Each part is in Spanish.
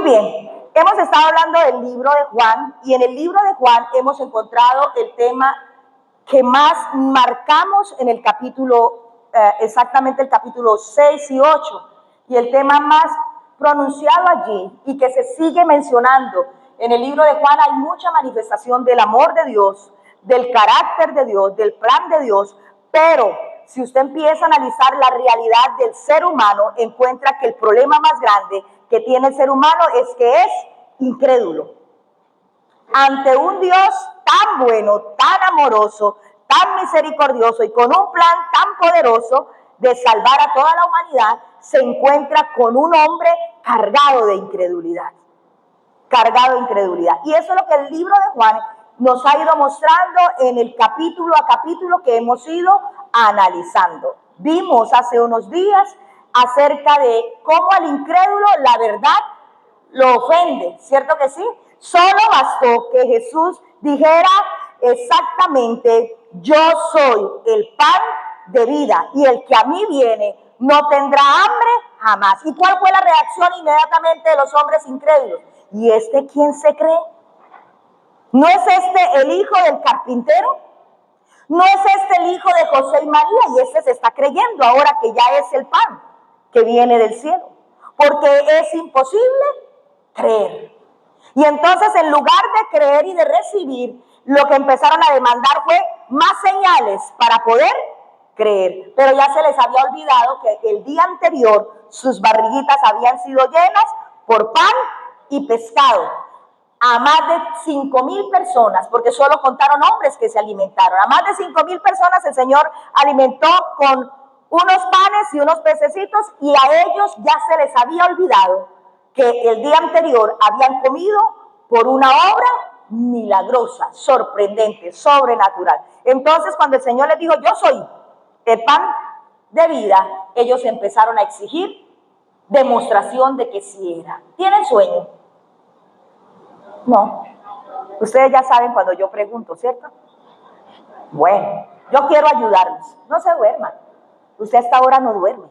bien, hemos estado hablando del libro de Juan y en el libro de Juan hemos encontrado el tema que más marcamos en el capítulo, exactamente el capítulo 6 y 8, y el tema más pronunciado allí y que se sigue mencionando en el libro de Juan. Hay mucha manifestación del amor de Dios, del carácter de Dios, del plan de Dios, pero si usted empieza a analizar la realidad del ser humano, encuentra que el problema más grande que tiene el ser humano es que es incrédulo. Ante un Dios tan bueno, tan amoroso, tan misericordioso y con un plan tan poderoso de salvar a toda la humanidad, se encuentra con un hombre cargado de incredulidad. Cargado de incredulidad. Y eso es lo que el libro de Juan nos ha ido mostrando en el capítulo a capítulo que hemos ido analizando. Vimos hace unos días acerca de cómo al incrédulo la verdad lo ofende, ¿cierto que sí? Solo bastó que Jesús dijera exactamente: yo soy el pan de vida y el que a mí viene no tendrá hambre jamás. ¿Y cuál fue la reacción inmediatamente de los hombres incrédulos? ¿Y este quién se cree? ¿No es este el hijo del carpintero? ¿No es este el hijo de José y María? Y este se está creyendo ahora que ya es el pan que viene del cielo. Porque es imposible creer. Y entonces, en lugar de creer y de recibir, lo que empezaron a demandar fue más señales para poder creer. Pero ya se les había olvidado que el día anterior sus barriguitas habían sido llenas por pan y pescado. A más de 5,000 personas, porque solo contaron hombres que se alimentaron. A más de 5,000 personas el Señor alimentó con unos panes y unos pececitos, y a ellos ya se les había olvidado que el día anterior habían comido por una obra milagrosa, sorprendente, sobrenatural. Entonces, cuando el Señor les dijo: yo soy el pan de vida, ellos empezaron a exigir demostración de que sí era. ¿Tienen sueño? No. Ustedes ya saben cuando yo pregunto, ¿cierto? Bueno, yo quiero ayudarles. No se duerman. Usted hasta ahora no duerme.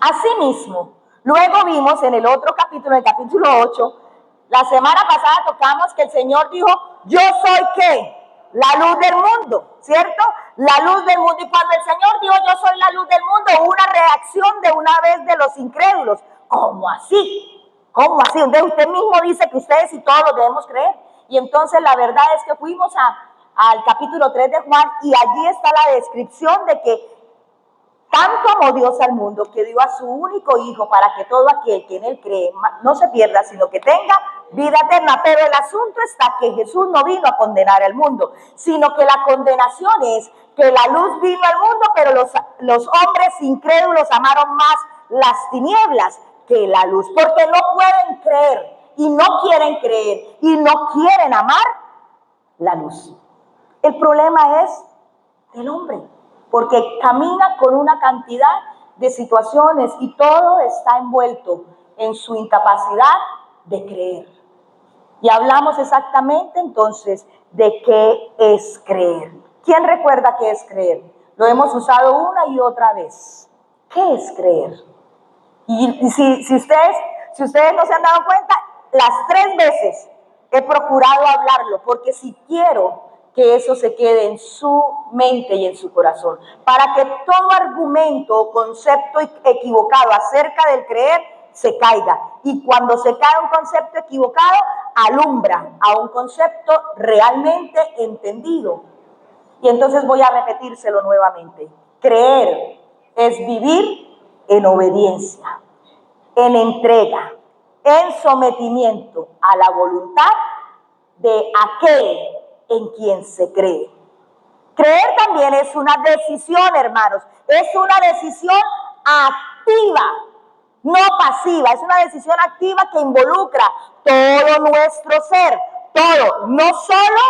Asimismo, luego vimos en el otro capítulo, en el capítulo 8, la semana pasada tocamos que el Señor dijo: yo soy ¿qué? La luz del mundo, ¿cierto? La luz del mundo. Y cuando el Señor dijo: yo soy la luz del mundo, hubo una reacción de una vez de los incrédulos. ¿Cómo así? ¿Cómo así? Entonces usted mismo dice que ustedes y todos lo debemos creer. Y entonces la verdad es que fuimos al capítulo 3 de Juan, y allí está la descripción de que tanto amó Dios al mundo que dio a su único Hijo para que todo aquel que en Él cree no se pierda, sino que tenga vida eterna. Pero el asunto está que Jesús no vino a condenar al mundo, sino que la condenación es que la luz vino al mundo, pero los hombres incrédulos amaron más las tinieblas que la luz, porque no pueden creer y no quieren creer y no quieren amar la luz. El problema es el hombre, porque camina con una cantidad de situaciones y todo está envuelto en su incapacidad de creer. Y hablamos exactamente entonces de qué es creer. ¿Quién recuerda qué es creer? Lo hemos usado una y otra vez. ¿Qué es creer? Y si ustedes no se han dado cuenta, las 3 veces he procurado hablarlo, porque si quiero que eso se quede en su mente y en su corazón, para que todo argumento o concepto equivocado acerca del creer se caiga. Y cuando se cae un concepto equivocado, alumbra a un concepto realmente entendido. Y entonces voy a repetírselo nuevamente. Creer es vivir en obediencia, en entrega, en sometimiento a la voluntad de aquel en quien se cree. Creer también es una decisión, hermanos, es una decisión activa, no pasiva, es una decisión activa que involucra todo nuestro ser, todo, no solo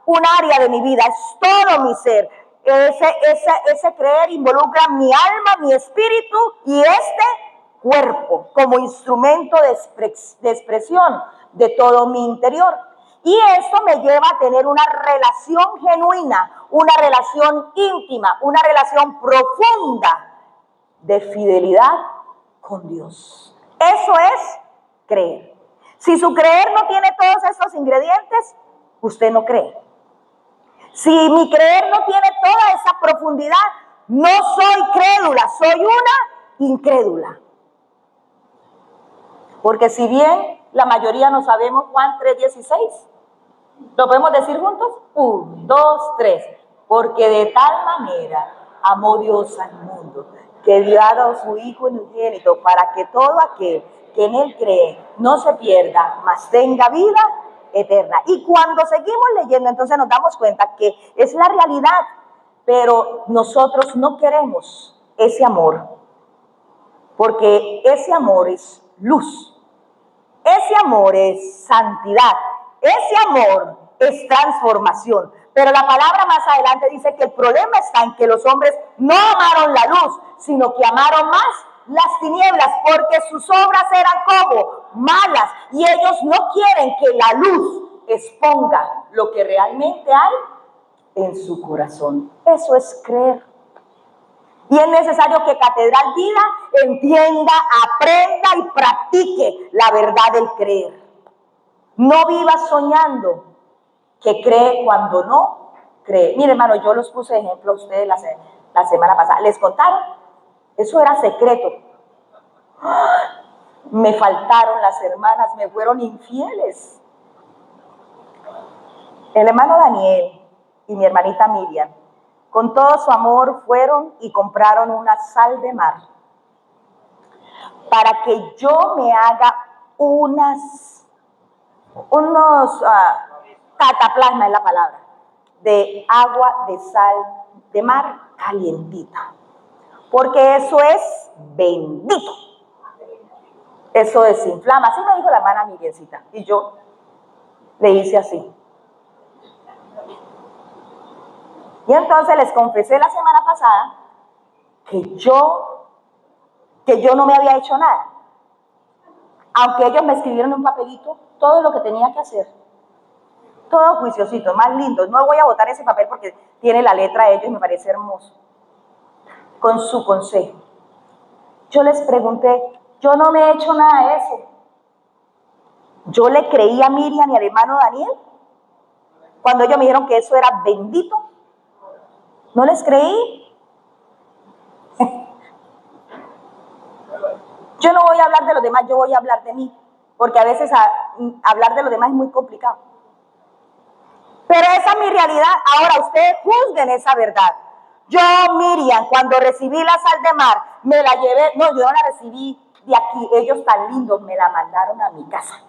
un área de mi vida, es todo mi ser. Ese creer involucra mi alma, mi espíritu y este cuerpo como instrumento de expresión de todo mi interior. Y esto me lleva a tener una relación genuina, una relación íntima, una relación profunda de fidelidad con Dios. Eso es creer. Si su creer no tiene todos estos ingredientes, usted no cree. Si mi creer no tiene toda esa profundidad, no soy crédula, soy una incrédula. Porque si bien la mayoría no sabemos Juan 3:16, ¿lo podemos decir juntos? 1, 2, 3. Porque de tal manera amó Dios al mundo, que dio a su Hijo unigénito, para que todo aquel que en Él cree no se pierda, mas tenga vida eterna. Y cuando seguimos leyendo, entonces nos damos cuenta que es la realidad, pero nosotros no queremos ese amor, porque ese amor es luz, ese amor es santidad, ese amor es transformación. Pero la palabra más adelante dice que el problema está en que los hombres no amaron la luz, sino que amaron más las tinieblas, porque sus obras eran como malas, y ellos no quieren que la luz exponga lo que realmente hay en su corazón. Eso es creer. Y es necesario que Catedral Vida entienda, aprenda y practique la verdad del creer. No viva soñando que cree cuando no cree. Mire, hermano, yo los puse de ejemplo a ustedes la semana pasada. ¿Les contaron? Eso era secreto. Me faltaron las hermanas, me fueron infieles. El hermano Daniel y mi hermanita Miriam, con todo su amor, fueron y compraron una sal de mar para que yo me haga unos cataplasma es la palabra, de agua de sal de mar calientita, porque eso es bendito, eso desinflama. Así me dijo la hermana Miguelcita, y yo le hice así. Y entonces les confesé la semana pasada que yo no me había hecho nada, aunque ellos me escribieron en un papelito todo lo que tenía que hacer, todo juiciosito, más lindo. No voy a botar ese papel porque tiene la letra de ellos y me parece hermoso, con su consejo. Yo les pregunté, yo no me he hecho nada de eso. Yo le creí a Miriam y al hermano Daniel cuando ellos me dijeron que eso era bendito. ¿No les creí? Yo no voy a hablar de los demás, yo voy a hablar de mí, porque a veces hablar de los demás es muy complicado. Pero esa es mi realidad. Ahora ustedes juzguen esa verdad. Yo, Miriam, cuando recibí la sal de mar, me la llevé, no, yo no la recibí de aquí, ellos tan lindos me la mandaron a mi casa.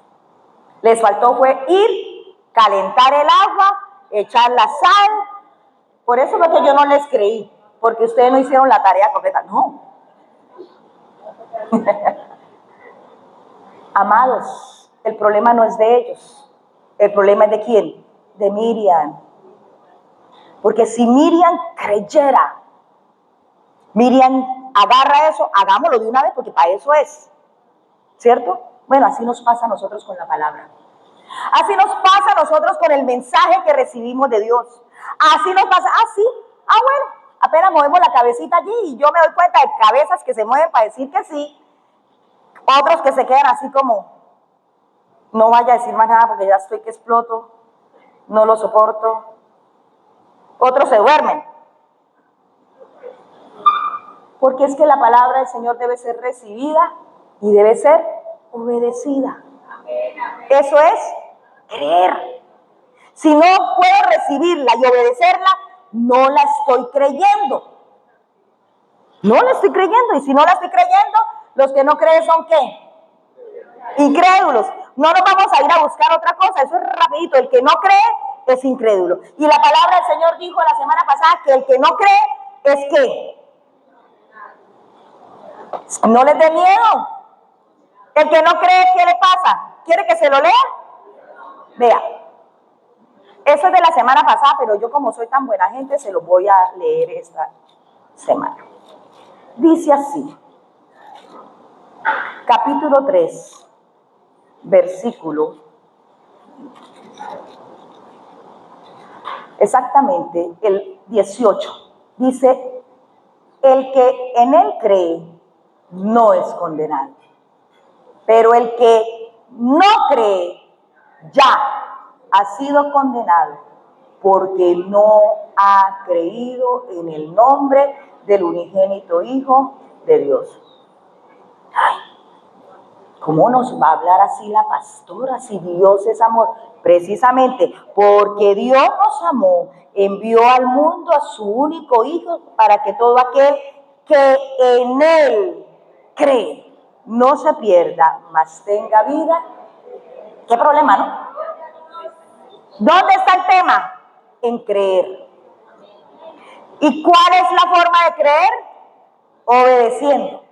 Les faltó fue ir, calentar el agua, echar la sal. Por eso es que yo no les creí, porque ustedes no hicieron la tarea completa. No. Amados, el problema no es de ellos. El problema es de quién, de Miriam. Porque si Miriam creyera, Miriam agarra eso, hagámoslo de una vez, porque para eso es, ¿cierto? Bueno, así nos pasa a nosotros con la palabra. Así nos pasa a nosotros con el mensaje que recibimos de Dios. Así nos pasa, sí, bueno, apenas movemos la cabecita allí y yo me doy cuenta de cabezas que se mueven para decir que sí, otros que se quedan así como, no vaya a decir más nada porque ya estoy que exploto, no lo soporto. Otros se duermen. Porque es que la palabra del Señor debe ser recibida y debe ser obedecida. Eso es creer. Si no puedo recibirla y obedecerla, no la estoy creyendo. No la estoy creyendo. Y si no la estoy creyendo, los que no creen son ¿qué? Incrédulos. No nos vamos a ir a buscar otra cosa. Eso es rapidito. El que no cree es incrédulo. Y la palabra del Señor dijo la semana pasada que el que no cree es ¿qué? No les dé miedo. El que no cree, ¿qué le pasa? ¿Quiere que se lo lea? Vea. Eso es de la semana pasada, pero yo como soy tan buena gente, se lo voy a leer esta semana. Dice así, capítulo 3, versículo, exactamente el 18, dice, el que en él cree no es condenado, pero el que no cree, ya ha sido condenado, porque no ha creído en el nombre del unigénito Hijo de Dios. Ay, ¿cómo nos va a hablar así la pastora si Dios es amor? Precisamente porque Dios nos amó, envió al mundo a su único Hijo para que todo aquel que en Él cree no se pierda, mas tenga vida. ¿Qué problema, no? ¿Dónde está el tema? En creer. ¿Y cuál es la forma de creer? Obedeciendo.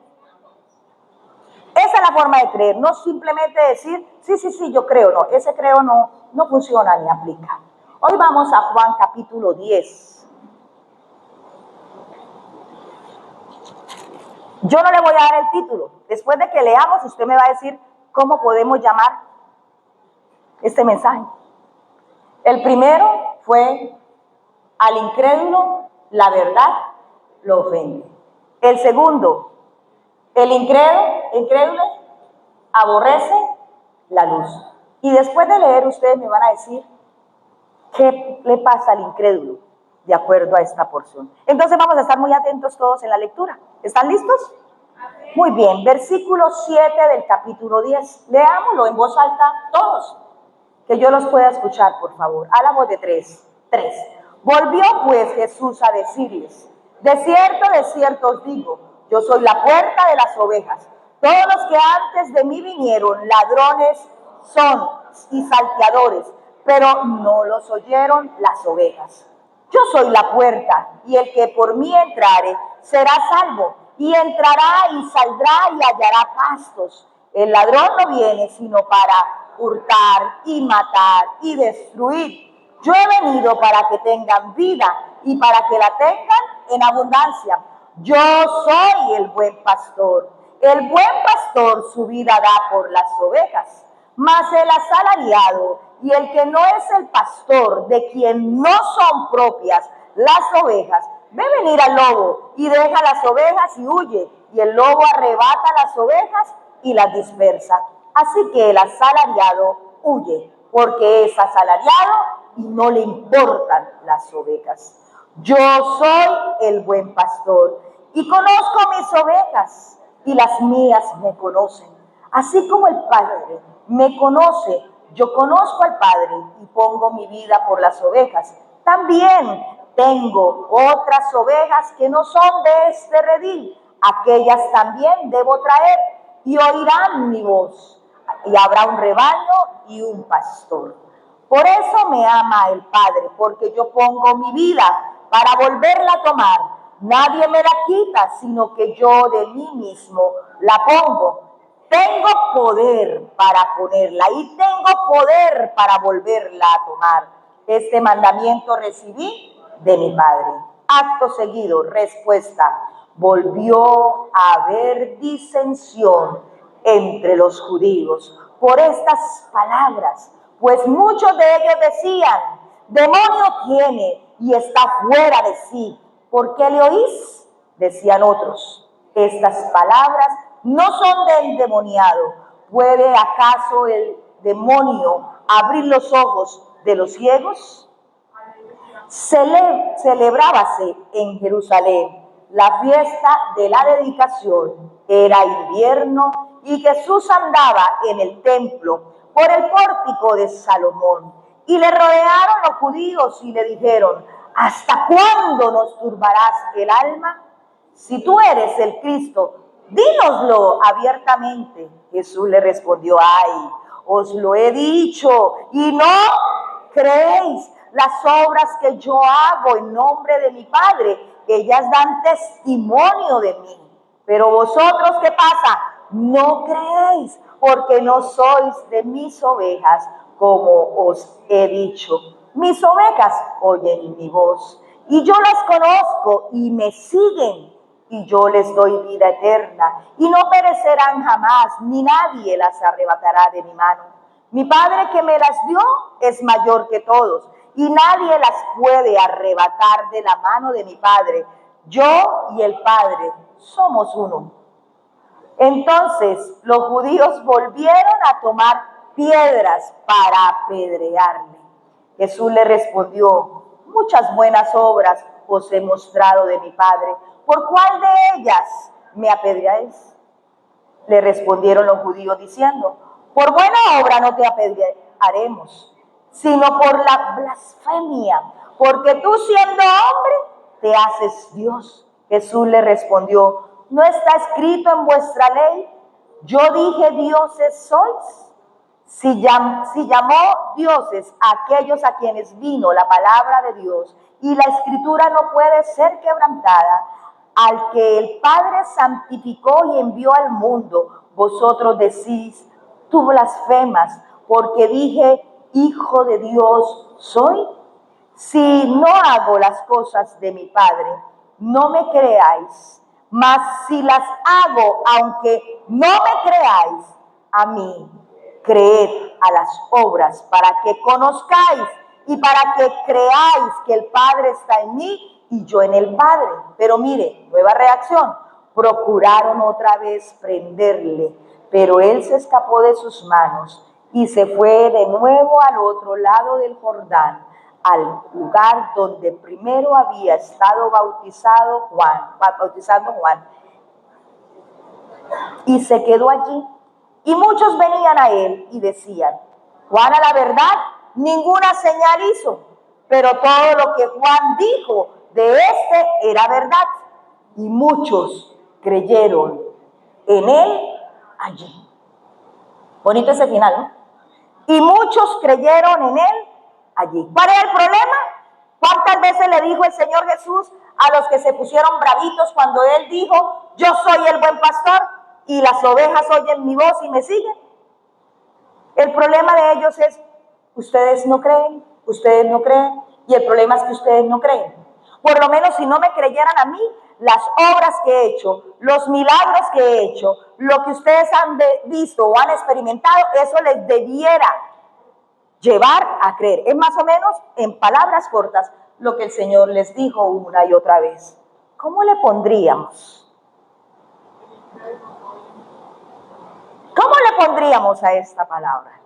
Esa es la forma de creer, no simplemente decir, sí, yo creo, no, ese creo no funciona ni aplica. Hoy vamos a Juan capítulo 10. Yo no le voy a dar el título. Después de que leamos, usted me va a decir cómo podemos llamar este mensaje. El primero fue: al incrédulo, la verdad lo ofende. El segundo: el incrédulo aborrece la luz. Y después de leer, ustedes me van a decir qué le pasa al incrédulo de acuerdo a esta porción. Entonces vamos a estar muy atentos todos en la lectura. ¿Están listos? Muy bien, versículo 7 del capítulo 10. Leámoslo en voz alta todos, que yo los pueda escuchar, por favor. A la voz de tres. Volvió pues Jesús a decirles: de cierto os digo, yo soy la puerta de las ovejas. Todos los que antes de mí vinieron, ladrones son y salteadores, pero no los oyeron las ovejas. Yo soy la puerta, y el que por mí entrare será salvo, y entrará y saldrá y hallará pastos. El ladrón no viene sino para hurtar y matar y destruir. Yo he venido para que tengan vida y para que la tengan en abundancia. Yo soy el buen pastor. El buen pastor su vida da por las ovejas. Mas el asalariado y el que no es el pastor, de quien no son propias las ovejas, ve venir al lobo y deja las ovejas y huye, y el lobo arrebata las ovejas y las dispersa. Así que el asalariado huye, porque es asalariado y no le importan las ovejas. Yo soy el buen pastor y conozco mis ovejas, y las mías me conocen. Así como el Padre me conoce, yo conozco al Padre y pongo mi vida por las ovejas. También tengo otras ovejas que no son de este redil. Aquellas también debo traer, y oirán mi voz. Y habrá un rebaño y un pastor. Por eso me ama el Padre, porque yo pongo mi vida para volverla a tomar. Nadie me la quita, sino que yo de mí mismo la pongo. Tengo poder para ponerla y tengo poder para volverla a tomar. Este mandamiento recibí de mi Padre. Acto seguido, respuesta: volvió a haber disensión entre los judíos por estas palabras, pues muchos de ellos decían: demonio tiene y está fuera de sí. ¿Por qué le oís? Decían otros: estas palabras no son del endemoniado. ¿Puede acaso el demonio abrir los ojos de los ciegos? Celebrábase en Jerusalén la fiesta de la dedicación. Era invierno y Jesús andaba en el templo por el pórtico de Salomón. Y le rodearon los judíos y le dijeron: ¿hasta cuándo nos turbarás el alma? Si tú eres el Cristo, dínoslo abiertamente. Jesús le respondió: ay, os lo he dicho y no creéis. Las obras que yo hago en nombre de mi Padre, ellas dan testimonio de mí. Pero vosotros, ¿qué pasa? No creéis, porque no sois de mis ovejas, como os he dicho. Mis ovejas oyen mi voz, y yo las conozco y me siguen, y yo les doy vida eterna, y no perecerán jamás, ni nadie las arrebatará de mi mano. Mi Padre que me las dio es mayor que todos, y nadie las puede arrebatar de la mano de mi Padre. Yo y el Padre somos uno. Entonces los judíos volvieron a tomar piedras para apedrearle. Jesús le respondió: muchas buenas obras os he mostrado de mi Padre. ¿Por cuál de ellas me apedreáis? Le respondieron los judíos diciendo: por buena obra no te apedrearemos, sino por la blasfemia, porque tú siendo hombre te haces Dios. Jesús le respondió: ¿no está escrito en vuestra ley? Yo dije dioses sois. Si llamó dioses a aquellos a quienes vino la palabra de Dios, y la escritura no puede ser quebrantada, al que el Padre santificó y envió al mundo, vosotros decís: tú blasfemas, porque dije hijo de Dios soy. Si no hago las cosas de mi Padre, no me creáis, mas si las hago, aunque no me creáis a mí, creed a las obras, para que conozcáis y para que creáis que el Padre está en mí y yo en el Padre. Pero mire, nueva reacción: procuraron otra vez prenderle, pero él se escapó de sus manos y se fue de nuevo al otro lado del Jordán, al lugar donde primero había estado bautizando Juan, y se quedó allí. Y muchos venían a él y decían: Juan, a la verdad, ninguna señal hizo, pero todo lo que Juan dijo de este era verdad. Y muchos creyeron en él allí. Bonito ese final, ¿no? Y muchos creyeron en él allí. ¿Cuál es el problema? ¿Cuántas veces le dijo el Señor Jesús a los que se pusieron bravitos cuando él dijo: yo soy el buen pastor y las ovejas oyen mi voz y me siguen? El problema de ellos es: ustedes no creen, y el problema es que ustedes no creen. Por lo menos si no me creyeran a mí, las obras que he hecho, los milagros que he hecho, lo que ustedes han visto o han experimentado, eso les debiera llevar a creer. Es más o menos, en palabras cortas, lo que el Señor les dijo una y otra vez. ¿Cómo le pondríamos? ¿Cómo le pondríamos a esta palabra?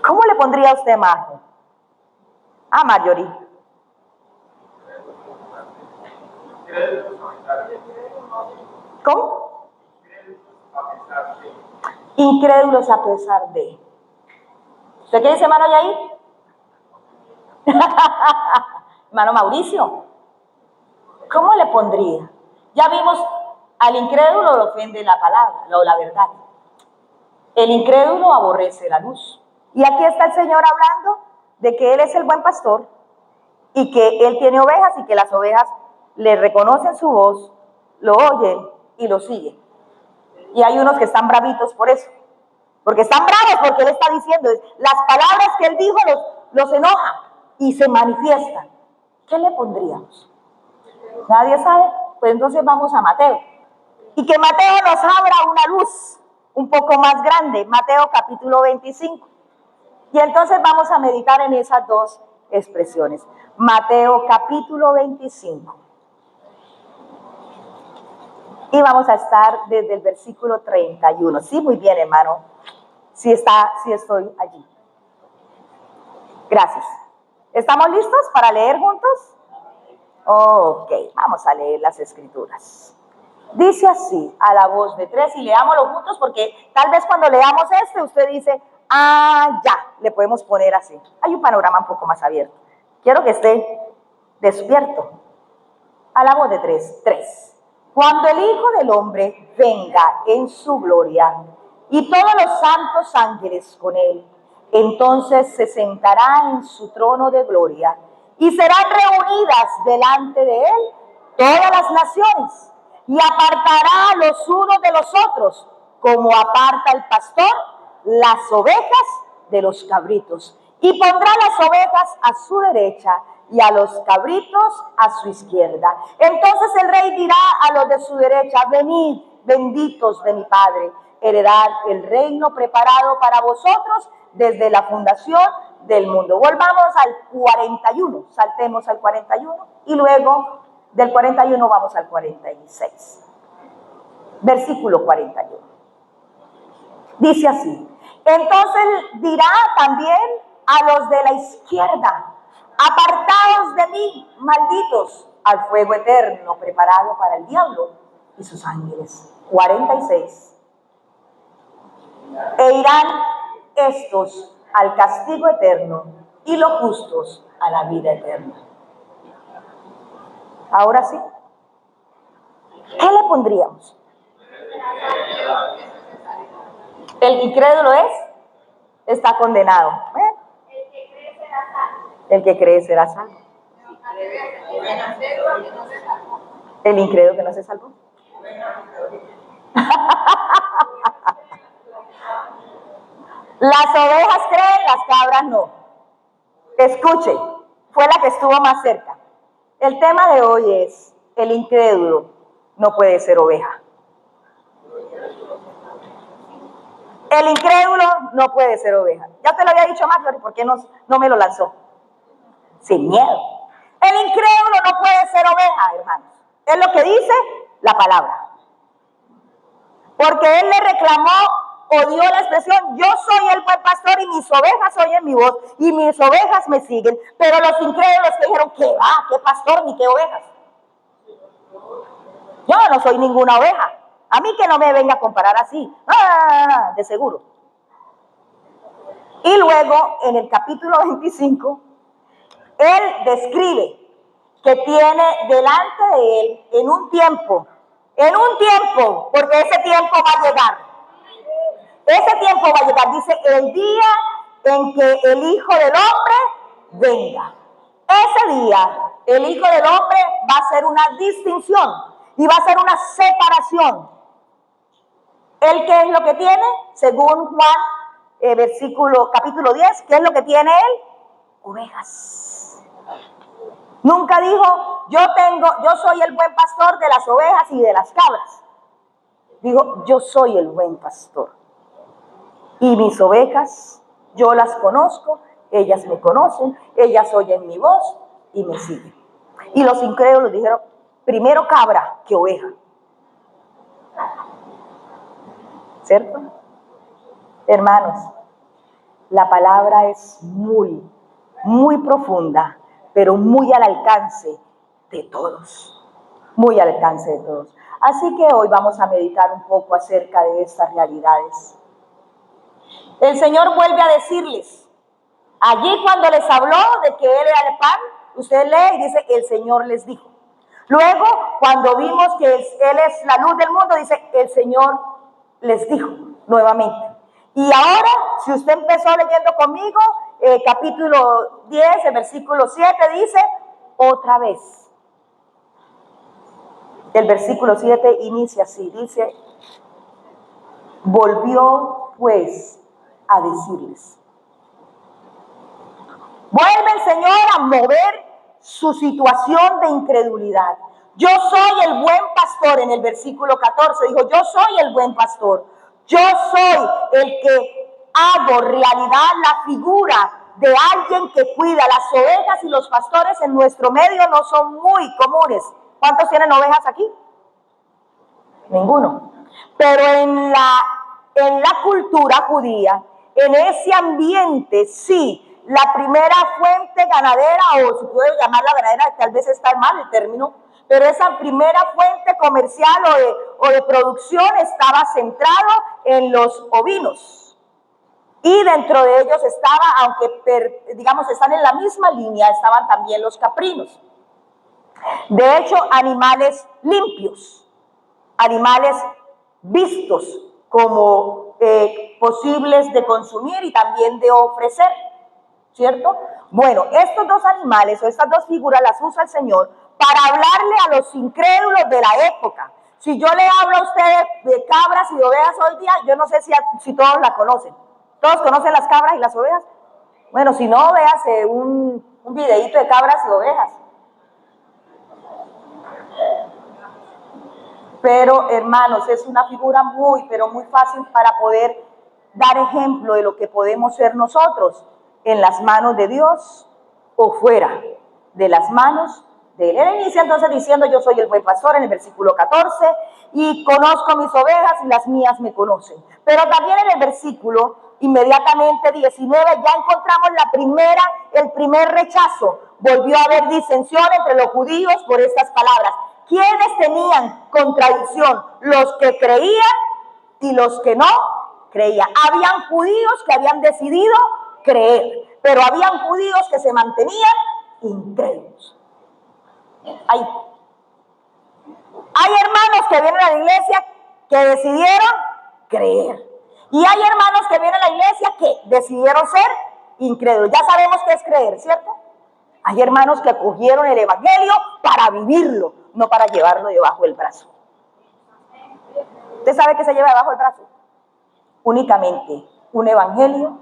¿Cómo le pondría usted, Marco? Ah, Marjorie. ¿Cómo? Incrédulos a pesar de. ¿Usted qué dice, hermano Yair? Hermano Mauricio, ¿cómo le pondría? Ya vimos, al incrédulo le ofende la palabra, la verdad. El incrédulo aborrece la luz. Y aquí está el Señor hablando de que Él es el buen pastor y que Él tiene ovejas y que las ovejas le reconocen su voz, lo oyen y lo siguen. Y hay unos que están bravitos por eso, porque están bravos porque Él está diciendo, las palabras que Él dijo los enoja y se manifiestan. ¿Qué le pondríamos? ¿Nadie sabe? Pues entonces vamos a Mateo. Y que Mateo nos abra una luz un poco más grande, Mateo capítulo 25. Y entonces vamos a meditar en esas dos expresiones. Mateo capítulo 25. Y vamos a estar desde el versículo 31. Sí, muy bien, hermano. Sí estoy allí. Gracias. ¿Estamos listos para leer juntos? Ok, vamos a leer las escrituras. Dice así, a la voz de tres, y leámoslo juntos porque tal vez cuando leamos usted dice: ah, ya, le podemos poner así. Hay un panorama un poco más abierto. Quiero que esté despierto. A la voz de tres, tres. Cuando el Hijo del Hombre venga en su gloria y todos los santos ángeles con él, entonces se sentará en su trono de gloria y serán reunidas delante de él todas las naciones, y apartará a los unos de los otros, como aparta el pastor las ovejas de los cabritos, y pondrá las ovejas a su derecha y a los cabritos a su izquierda. Entonces el rey dirá a los de su derecha: venid, benditos de mi Padre, heredad el reino preparado para vosotros desde la fundación del mundo. Volvamos al 41, saltemos al 41 y luego del 41 vamos al 46. Versículo 41. Dice así: Entonces dirá también a los de la izquierda: apartaos de mí, malditos, al fuego eterno preparado para el diablo y sus ángeles. 46. E irán estos al castigo eterno y los justos a la vida eterna. Ahora sí, ¿qué le pondríamos? El incrédulo está condenado. El que cree será salvo. El incrédulo que no se salvó. Las ovejas creen, las cabras no. Escuche, fue la que estuvo más cerca. El tema de hoy es: el incrédulo no puede ser oveja. El incrédulo no puede ser oveja. Ya te lo había dicho Marjorie, ¿por qué no me lo lanzó? Sin miedo. El incrédulo no puede ser oveja, hermanos. Es lo que dice la palabra. Porque él le reclamó o dio la expresión: yo soy el buen pastor y mis ovejas oyen mi voz y mis ovejas me siguen. Pero los incrédulos que dijeron: ¿qué va? ¿Qué pastor ni qué ovejas? Yo no soy ninguna oveja. A mí que no me venga a comparar así. De seguro. Y luego, en el capítulo 25, él describe que tiene delante de él en un tiempo, porque ese tiempo va a llegar. Ese tiempo va a llegar, dice, el día en que el Hijo del Hombre venga. Ese día, el Hijo del Hombre va a hacer una distinción y va a hacer una separación. ¿Él qué es lo que tiene? Según Juan, capítulo 10, ¿qué es lo que tiene él? Ovejas. Nunca dijo: yo soy el buen pastor de las ovejas y de las cabras. Dijo: yo soy el buen pastor. Y mis ovejas, yo las conozco, ellas me conocen, ellas oyen mi voz y me siguen. Y los incrédulos dijeron: primero cabra que oveja. ¿Cierto? Hermanos, la palabra es muy, muy profunda, pero muy al alcance de todos. Muy al alcance de todos. Así que hoy vamos a meditar un poco acerca de estas realidades. El Señor vuelve a decirles, allí cuando les habló de que Él era el pan, usted lee y dice: el Señor les dijo. Luego, cuando vimos que Él es la luz del mundo, dice: el Señor les dijo nuevamente. Y ahora, si usted empezó leyendo conmigo, capítulo 10, el versículo 7 dice: otra vez. El versículo 7 inicia así, dice: volvió pues a decirles. Vuelve el Señor a mover su situación de incredulidad. Yo soy el buen pastor, en el versículo 14 dijo: yo soy el buen pastor. Yo soy el que hago realidad la figura de alguien que cuida. Las ovejas y los pastores en nuestro medio no son muy comunes. ¿Cuántos tienen ovejas aquí? Ninguno. Pero en la cultura judía, en ese ambiente, sí, la primera fuente ganadera, o si puedo llamarla ganadera, tal vez está mal el término, pero esa primera fuente comercial o de producción estaba centrado en los ovinos. Y dentro de ellos estaba, aunque digamos están en la misma línea, estaban también los caprinos. De hecho, animales limpios, animales vistos como posibles de consumir y también de ofrecer, ¿cierto? Bueno, estos dos animales o estas dos figuras las usa el Señor para hablarle a los incrédulos de la época. Si yo le hablo a ustedes de cabras y de ovejas hoy día, yo no sé si todos la conocen. ¿Todos conocen las cabras y las ovejas? Bueno, si no, véase un videíto de cabras y ovejas. Pero, hermanos, es una figura muy, pero muy fácil para poder dar ejemplo de lo que podemos ser nosotros en las manos de Dios o fuera de las manos de Él. Él inicia entonces diciendo: yo soy el buen pastor, en el versículo 14, y conozco mis ovejas y las mías me conocen. Pero también en el versículo inmediatamente 19 ya encontramos el primer rechazo. Volvió a haber disensión entre los judíos por estas palabras. ¿Quiénes tenían contradicción? Los que creían y los que no creían. Habían judíos que habían decidido creer, pero habían judíos que se mantenían incrédulos. Hay hermanos que vienen a la iglesia que decidieron creer. Y hay hermanos que vienen a la iglesia que decidieron ser incrédulos. Ya sabemos qué es creer, ¿cierto? Hay hermanos que cogieron el evangelio para vivirlo, no para llevarlo debajo del brazo. ¿Usted sabe qué se lleva debajo del brazo? Únicamente un evangelio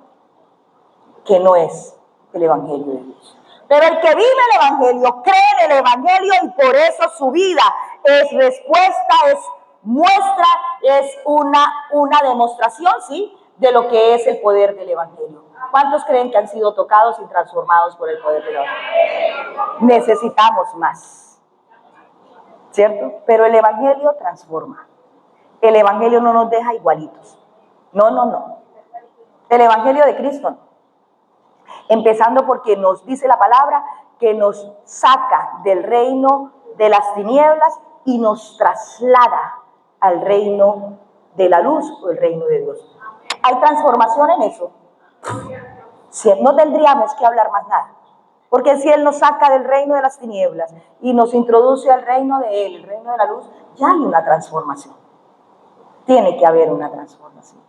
que no es el evangelio de Dios. Pero el que vive el evangelio, cree en el evangelio y por eso su vida es respuesta, es muestra, es una demostración, ¿sí?, de lo que es el poder del evangelio. ¿Cuántos creen que han sido tocados y transformados por el poder del evangelio? Necesitamos más, ¿cierto? Pero el evangelio transforma. El evangelio no nos deja igualitos. No. El evangelio de Cristo no. Empezando porque nos dice la palabra que nos saca del reino de las tinieblas y nos traslada al reino de la luz o el reino de Dios. ¿Hay transformación en eso? No tendríamos que hablar más nada. Porque si Él nos saca del reino de las tinieblas y nos introduce al reino de Él, el reino de la luz, ya hay una transformación. Tiene que haber una transformación.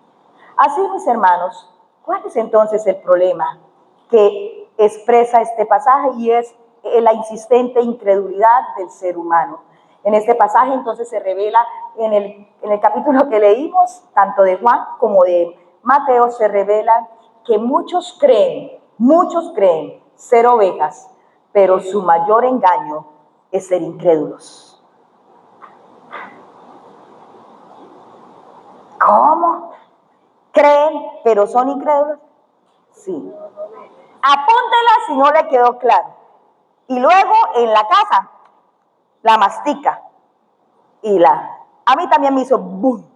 Así, mis hermanos, ¿cuál es entonces el problema que expresa este pasaje? Y es la insistente incredulidad del ser humano. En este pasaje entonces se revela, en el capítulo que leímos, tanto de Juan como de Mateo, se revela que muchos creen ser ovejas, pero su mayor engaño es ser incrédulos. ¿Cómo? ¿Creen, pero son incrédulos? Sí. Apúntela si no le quedó claro. Y luego en la casa la mastica. A mí también me hizo boom.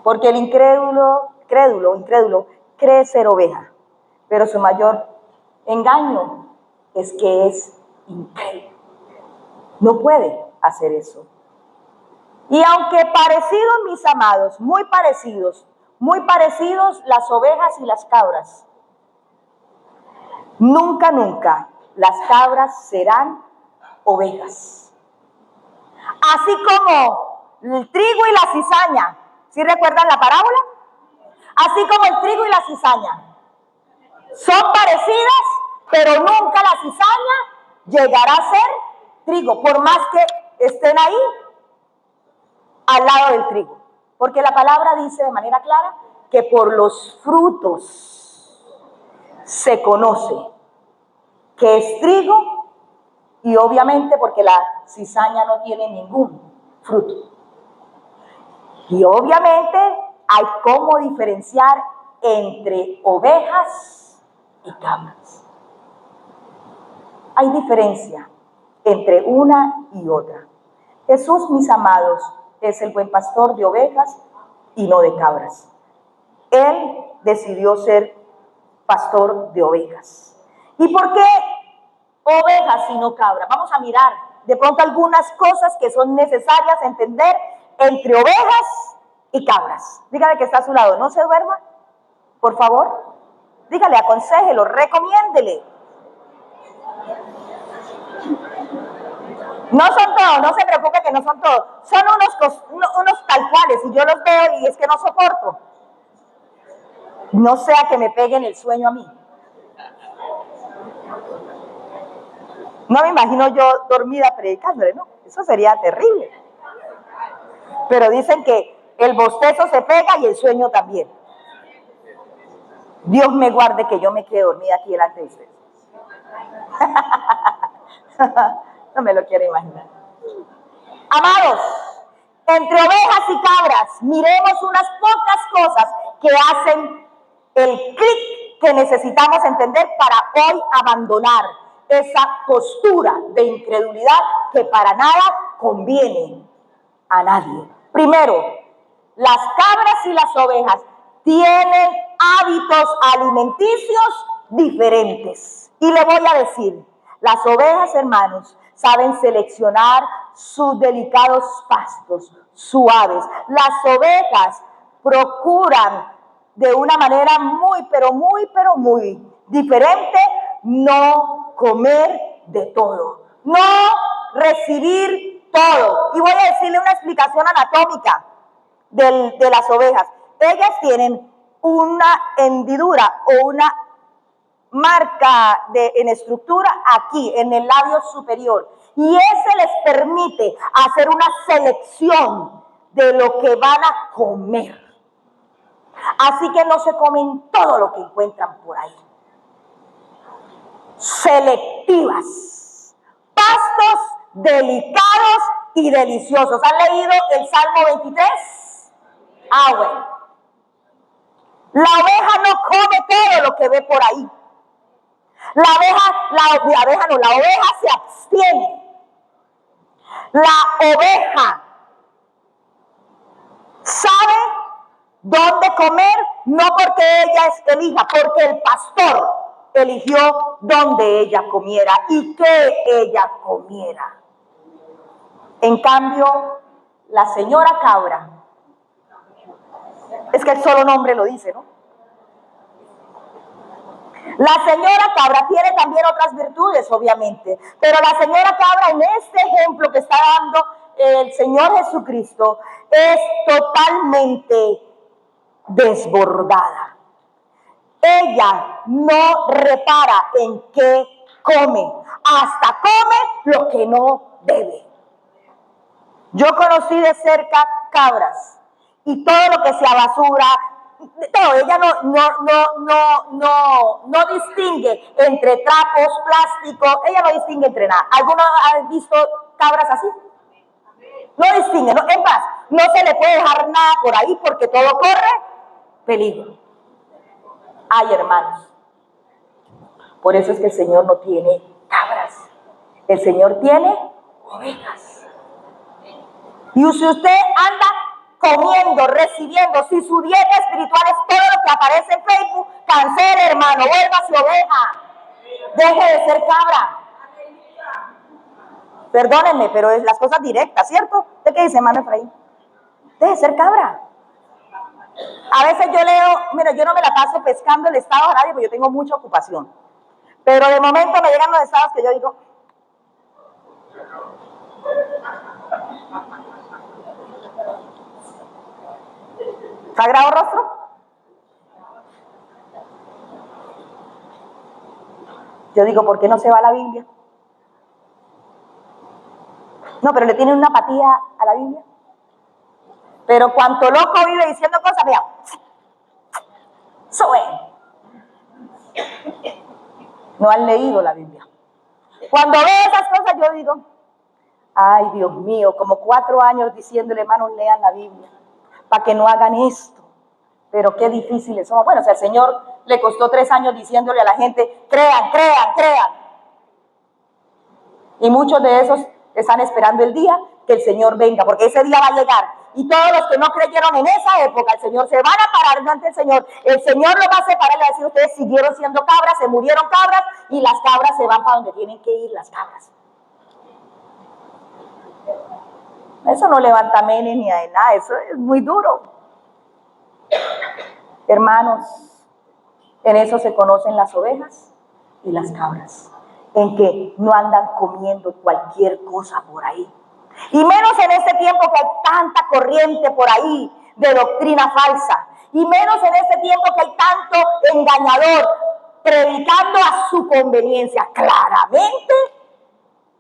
Porque el incrédulo cree ser oveja, pero su mayor engaño es que es incrédulo. No puede hacer eso. Y aunque parecidos, mis amados, muy parecidos las ovejas y las cabras, nunca las cabras serán ovejas. Así como el trigo y la cizaña, ¿sí recuerdan la parábola? Así como el trigo y la cizaña son parecidas, pero nunca la cizaña llegará a ser trigo, por más que estén ahí al lado del trigo. Porque la palabra dice de manera clara que por los frutos se conoce que es trigo, y obviamente porque la cizaña no tiene ningún fruto. Y obviamente hay cómo diferenciar entre ovejas y cabras. Hay diferencia entre una y otra. Jesús, mis amados, es el buen pastor de ovejas y no de cabras. Él decidió ser pastor de ovejas. ¿Y por qué ovejas y no cabras? Vamos a mirar de pronto algunas cosas que son necesarias entender entre ovejas y cabras. Dígale que está a su lado, no se duerma, por favor. Dígale, aconséjelo, recomiéndele. No son todos, no se preocupe que no son todos. Son unos tal cuales y yo los veo y es que no soporto. No sea que me peguen el sueño a mí. No me imagino yo dormida predicándole, ¿no? Eso sería terrible. Pero dicen que el bostezo se pega y el sueño también. Dios me guarde que yo me quede dormida aquí delante de ustedes. No me lo quiero imaginar. Amados, entre ovejas y cabras, miremos unas pocas cosas que hacen el clic que necesitamos entender para hoy abandonar esa postura de incredulidad que para nada conviene a nadie. Primero, las cabras y las ovejas tienen hábitos alimenticios diferentes. Y le voy a decir, las ovejas, hermanos, saben seleccionar sus delicados pastos suaves. Las ovejas procuran de una manera muy diferente no comer de todo, no recibir todo. Y voy a decirle una explicación anatómica de las ovejas. Ellas tienen una hendidura o una marca en estructura aquí, en el labio superior. Y ese les permite hacer una selección de lo que van a comer. Así que no se comen todo lo que encuentran por ahí. Selectivas. Pastos delicados y deliciosos. ¿Han leído el Salmo 23? Bueno. La oveja no come todo lo que ve por ahí. La oveja se abstiene. La oveja sabe dónde comer, no porque ella elija, porque el pastor eligió dónde ella comiera y qué ella comiera. En cambio, la señora cabra, es que el solo nombre lo dice, ¿no? La señora cabra tiene también otras virtudes, obviamente, pero la señora cabra en este ejemplo que está dando el Señor Jesucristo es totalmente desbordada. Ella no repara en qué come, hasta come lo que no debe. Yo conocí de cerca cabras y todo lo que sea basura, todo, ella no distingue entre trapos, plástico, ella no distingue entre nada. ¿Alguno ha visto cabras así? No distingue, no, en paz, no se le puede dejar nada por ahí porque todo corre peligro. Ay, hermanos, por eso es que el Señor no tiene cabras, el Señor tiene ovejas. Y si usted anda comiendo, recibiendo, si su dieta espiritual es todo lo que aparece en Facebook, cancele, hermano, vuélvase oveja, deje de ser cabra. Perdónenme, pero es las cosas directas, ¿cierto? ¿Usted qué dice, hermano Efraín? Deje de ser cabra. A veces yo leo, mira, yo no me la paso pescando el estado de radio porque yo tengo mucha ocupación. Pero de momento me llegan los estados que yo digo, ¿Sagrado Rostro? Yo digo, ¿por qué no se va a la Biblia? No, pero le tienen una apatía a la Biblia. Pero cuanto loco vive diciendo cosas, vea, sube. No han leído la Biblia. Cuando veo esas cosas yo digo, ay Dios mío, como 4 años diciéndole, hermanos, lean la Biblia, para que no hagan esto. Pero qué difíciles somos. Bueno, o sea, el Señor le costó 3 años diciéndole a la gente, crean. Y muchos de esos están esperando el día que el Señor venga, porque ese día va a llegar. Y todos los que no creyeron en esa época, el Señor se van a parar ante el Señor los va a separar y va a decir, ustedes siguieron siendo cabras, se murieron cabras, y las cabras se van para donde tienen que ir las cabras. Eso no levanta menes ni de nada, eso es muy duro. Hermanos, en eso se conocen las ovejas y las cabras, en que no andan comiendo cualquier cosa por ahí. Y menos en este tiempo que hay tanta corriente por ahí de doctrina falsa. Y menos en este tiempo que hay tanto engañador predicando a su conveniencia. Claramente,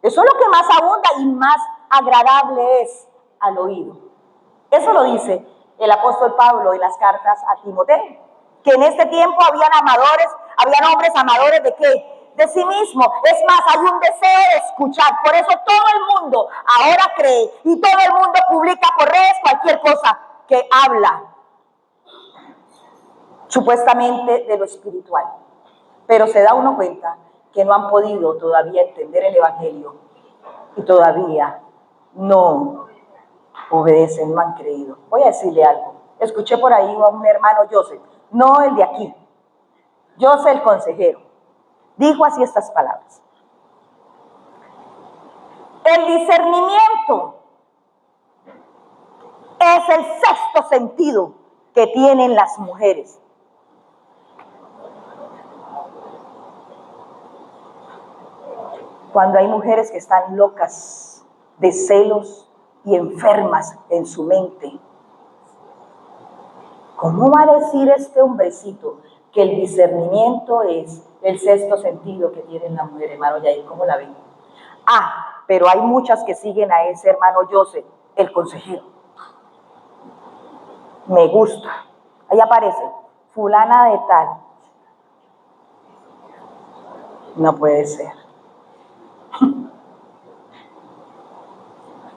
eso es lo que más abunda y más agradable es al oído. Eso lo dice el apóstol Pablo en las cartas a Timoteo. Que en este tiempo habían hombres amadores ¿de qué? De sí mismo. Es más, hay un deseo de escuchar. Por eso todo el mundo ahora cree y todo el mundo publica por redes cualquier cosa que habla supuestamente de lo espiritual. Pero se da uno cuenta que no han podido todavía entender el evangelio y todavía no obedecen, no han creído. Voy a decirle algo. Escuché por ahí a un hermano Joseph, no el de aquí, Joseph el consejero, dijo así estas palabras: el discernimiento es el sexto sentido que tienen las mujeres. Cuando hay mujeres que están locas de celos y enfermas en su mente, ¿cómo va a decir este hombrecito que el discernimiento es el sexto sentido que tiene la mujer, hermano Yair? ¿Cómo la ven? Ah, pero hay muchas que siguen a ese hermano Joseph, el consejero. Me gusta. Ahí aparece, fulana de tal. No puede ser.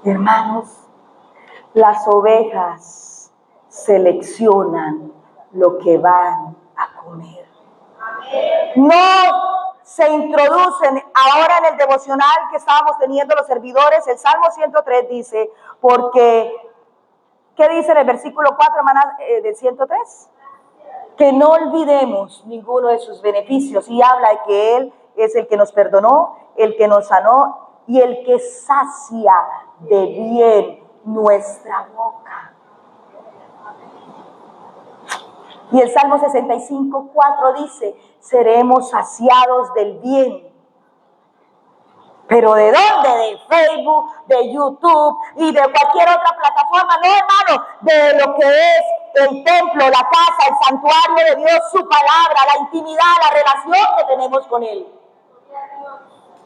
Hermanos, las ovejas seleccionan lo que van a comer. No se introducen. Ahora en el devocional que estábamos teniendo los servidores, el Salmo 103 dice, porque, ¿qué dice en el versículo 4, hermana, del 103? Que no olvidemos ninguno de sus beneficios, y habla de que Él es el que nos perdonó, el que nos sanó y el que sacia de bien nuestra boca. Y el Salmo 65:4 dice, seremos saciados del bien. ¿Pero de dónde? De Facebook, de YouTube y de cualquier otra plataforma. No, hermano, de lo que es el templo, la casa, el santuario de Dios, su palabra, la intimidad, la relación que tenemos con Él.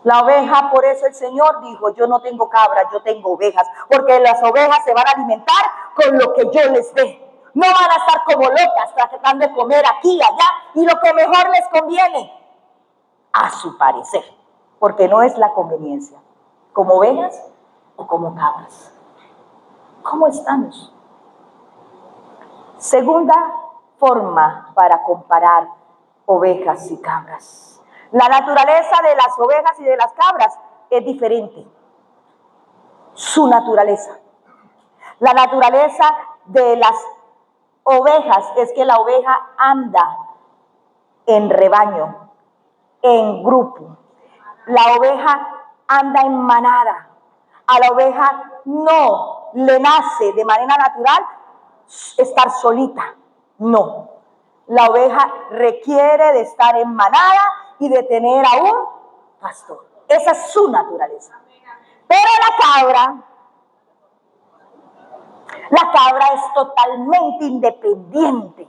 La oveja, por eso el Señor dijo, yo no tengo cabras, yo tengo ovejas, porque las ovejas se van a alimentar con lo que yo les dé. No van a estar como locas tratando de comer aquí y allá, y lo que mejor les conviene, a su parecer, porque no es la conveniencia, como ovejas o como cabras. ¿Cómo estamos? Segunda forma para comparar ovejas y cabras. La naturaleza de las ovejas y de las cabras es diferente. Su naturaleza. La naturaleza de las ovejas es que la oveja anda en rebaño, en grupo. La oveja anda en manada. A la oveja no le nace de manera natural estar solita. No. La oveja requiere de estar en manada y de tener a un pastor. Esa es su naturaleza. Pero la cabra es totalmente independiente.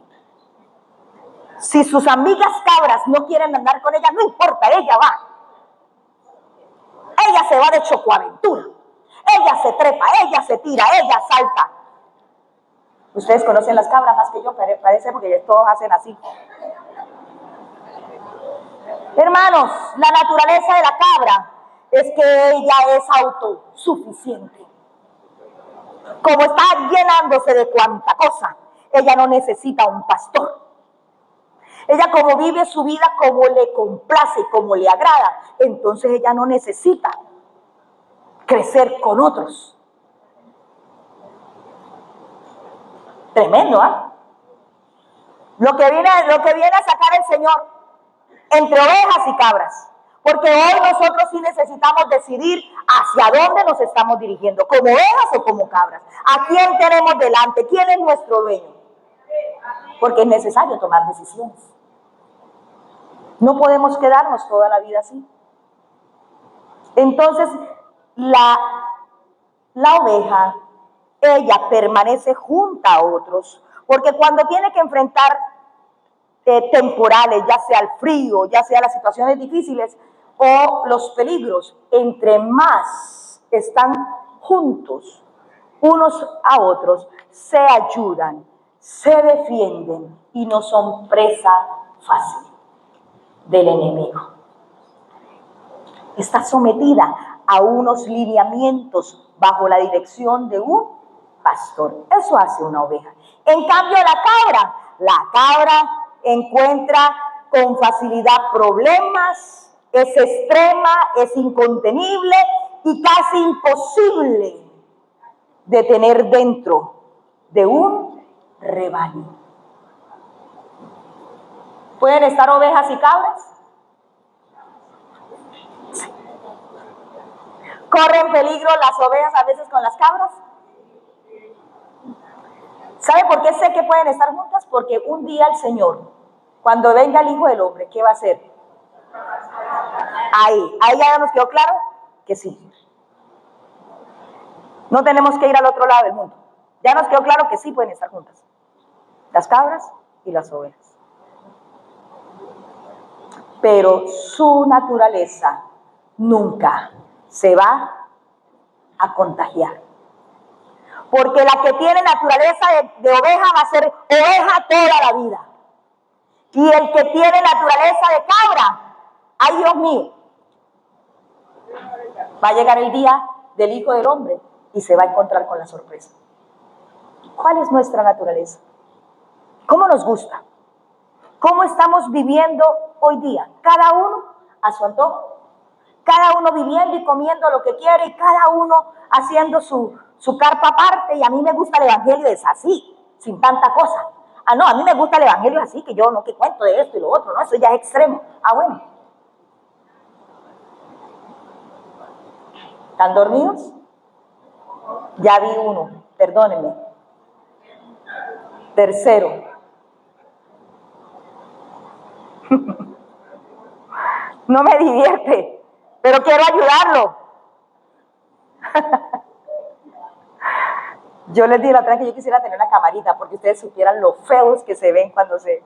Si sus amigas cabras no quieren andar con ella, no importa, ella va. Ella se va de chocoaventura. Ella se trepa, ella se tira, ella salta. Ustedes conocen las cabras más que yo, parece, porque todos hacen así. Hermanos, la naturaleza de la cabra es que ella es autosuficiente. Como está llenándose de cuanta cosa, ella no necesita un pastor. Ella como vive su vida como le complace, como le agrada, entonces ella no necesita crecer con otros. Tremendo, ¿ah? Lo que viene a sacar el Señor entre ovejas y cabras. Porque hoy nosotros sí necesitamos decidir hacia dónde nos estamos dirigiendo, como ovejas o como cabras. ¿A quién tenemos delante? ¿Quién es nuestro dueño? Porque es necesario tomar decisiones. No podemos quedarnos toda la vida así. Entonces, la oveja, ella permanece junto a otros, porque cuando tiene que enfrentar temporales, ya sea el frío, ya sea las situaciones difíciles o los peligros, entre más están juntos unos a otros, se ayudan, se defienden y no son presa fácil del enemigo. Está sometida a unos lineamientos bajo la dirección de un pastor. Eso hace una oveja. En cambio, la cabra encuentra con facilidad problemas, es extrema, es incontenible y casi imposible de tener dentro de un rebaño. ¿Pueden estar ovejas y cabras? Sí. ¿Corren peligro las ovejas a veces con las cabras? ¿Sabe por qué sé que pueden estar juntas? Porque un día el Señor, cuando venga el Hijo del Hombre, ¿qué va a hacer? Ahí ya nos quedó claro que sí. No tenemos que ir al otro lado del mundo. Ya nos quedó claro que sí pueden estar juntas. Las cabras y las ovejas. Pero su naturaleza nunca se va a contagiar. Porque la que tiene naturaleza de oveja va a ser oveja toda la vida. Y el que tiene naturaleza de cabra, ay Dios mío, va a llegar el día del Hijo del Hombre y se va a encontrar con la sorpresa. ¿Cuál es nuestra naturaleza? ¿Cómo nos gusta? ¿Cómo estamos viviendo hoy día? Cada uno a su antojo. Cada uno viviendo y comiendo lo que quiere y cada uno haciendo su carpa aparte. Y a mí me gusta el evangelio es así, sin tanta cosa. Ah, no, a mí me gusta el evangelio así, que yo no que cuento de esto y lo otro, no, eso ya es extremo. Ah, bueno. ¿Están dormidos? Ya vi uno, perdónenme. Tercero. No me divierte, pero quiero ayudarlo. Yo les dije la otra vez que yo quisiera tener una camarita porque ustedes supieran lo feos que se ven cuando se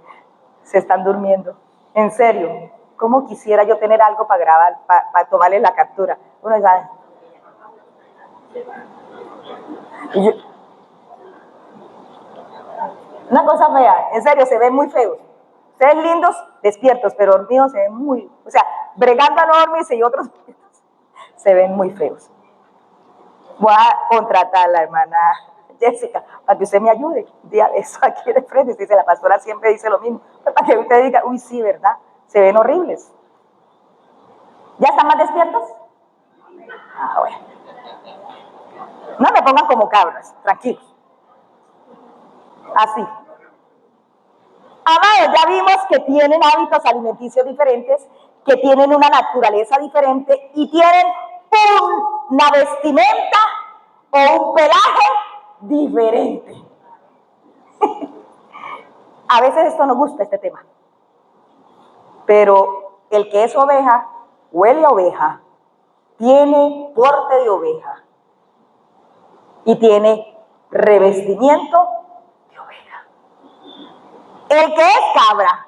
están durmiendo. En serio, ¿cómo quisiera yo tener algo para grabar, para tomarles la captura? Uno sabe. Una cosa fea, en serio, se ven muy feos. Ustedes lindos, despiertos, pero dormidos se ven muy, o sea, bregando a no dormirse y otros se ven muy feos. Voy a contratar a la hermana Jessica para que usted me ayude un día de eso aquí de frente. Dice, la pastora siempre dice lo mismo, para que usted diga, uy, sí, ¿verdad? Se ven horribles. ¿Ya están más despiertos? Ah, bueno. No me pongan como cabras, tranquilos. Así. Amados, ya vimos que tienen hábitos alimenticios diferentes, que tienen una naturaleza diferente y tienen una vestimenta o un pelaje diferente. A veces esto nos gusta, este tema. Pero el que es oveja, huele a oveja, tiene porte de oveja y tiene revestimiento de oveja. El que es cabra,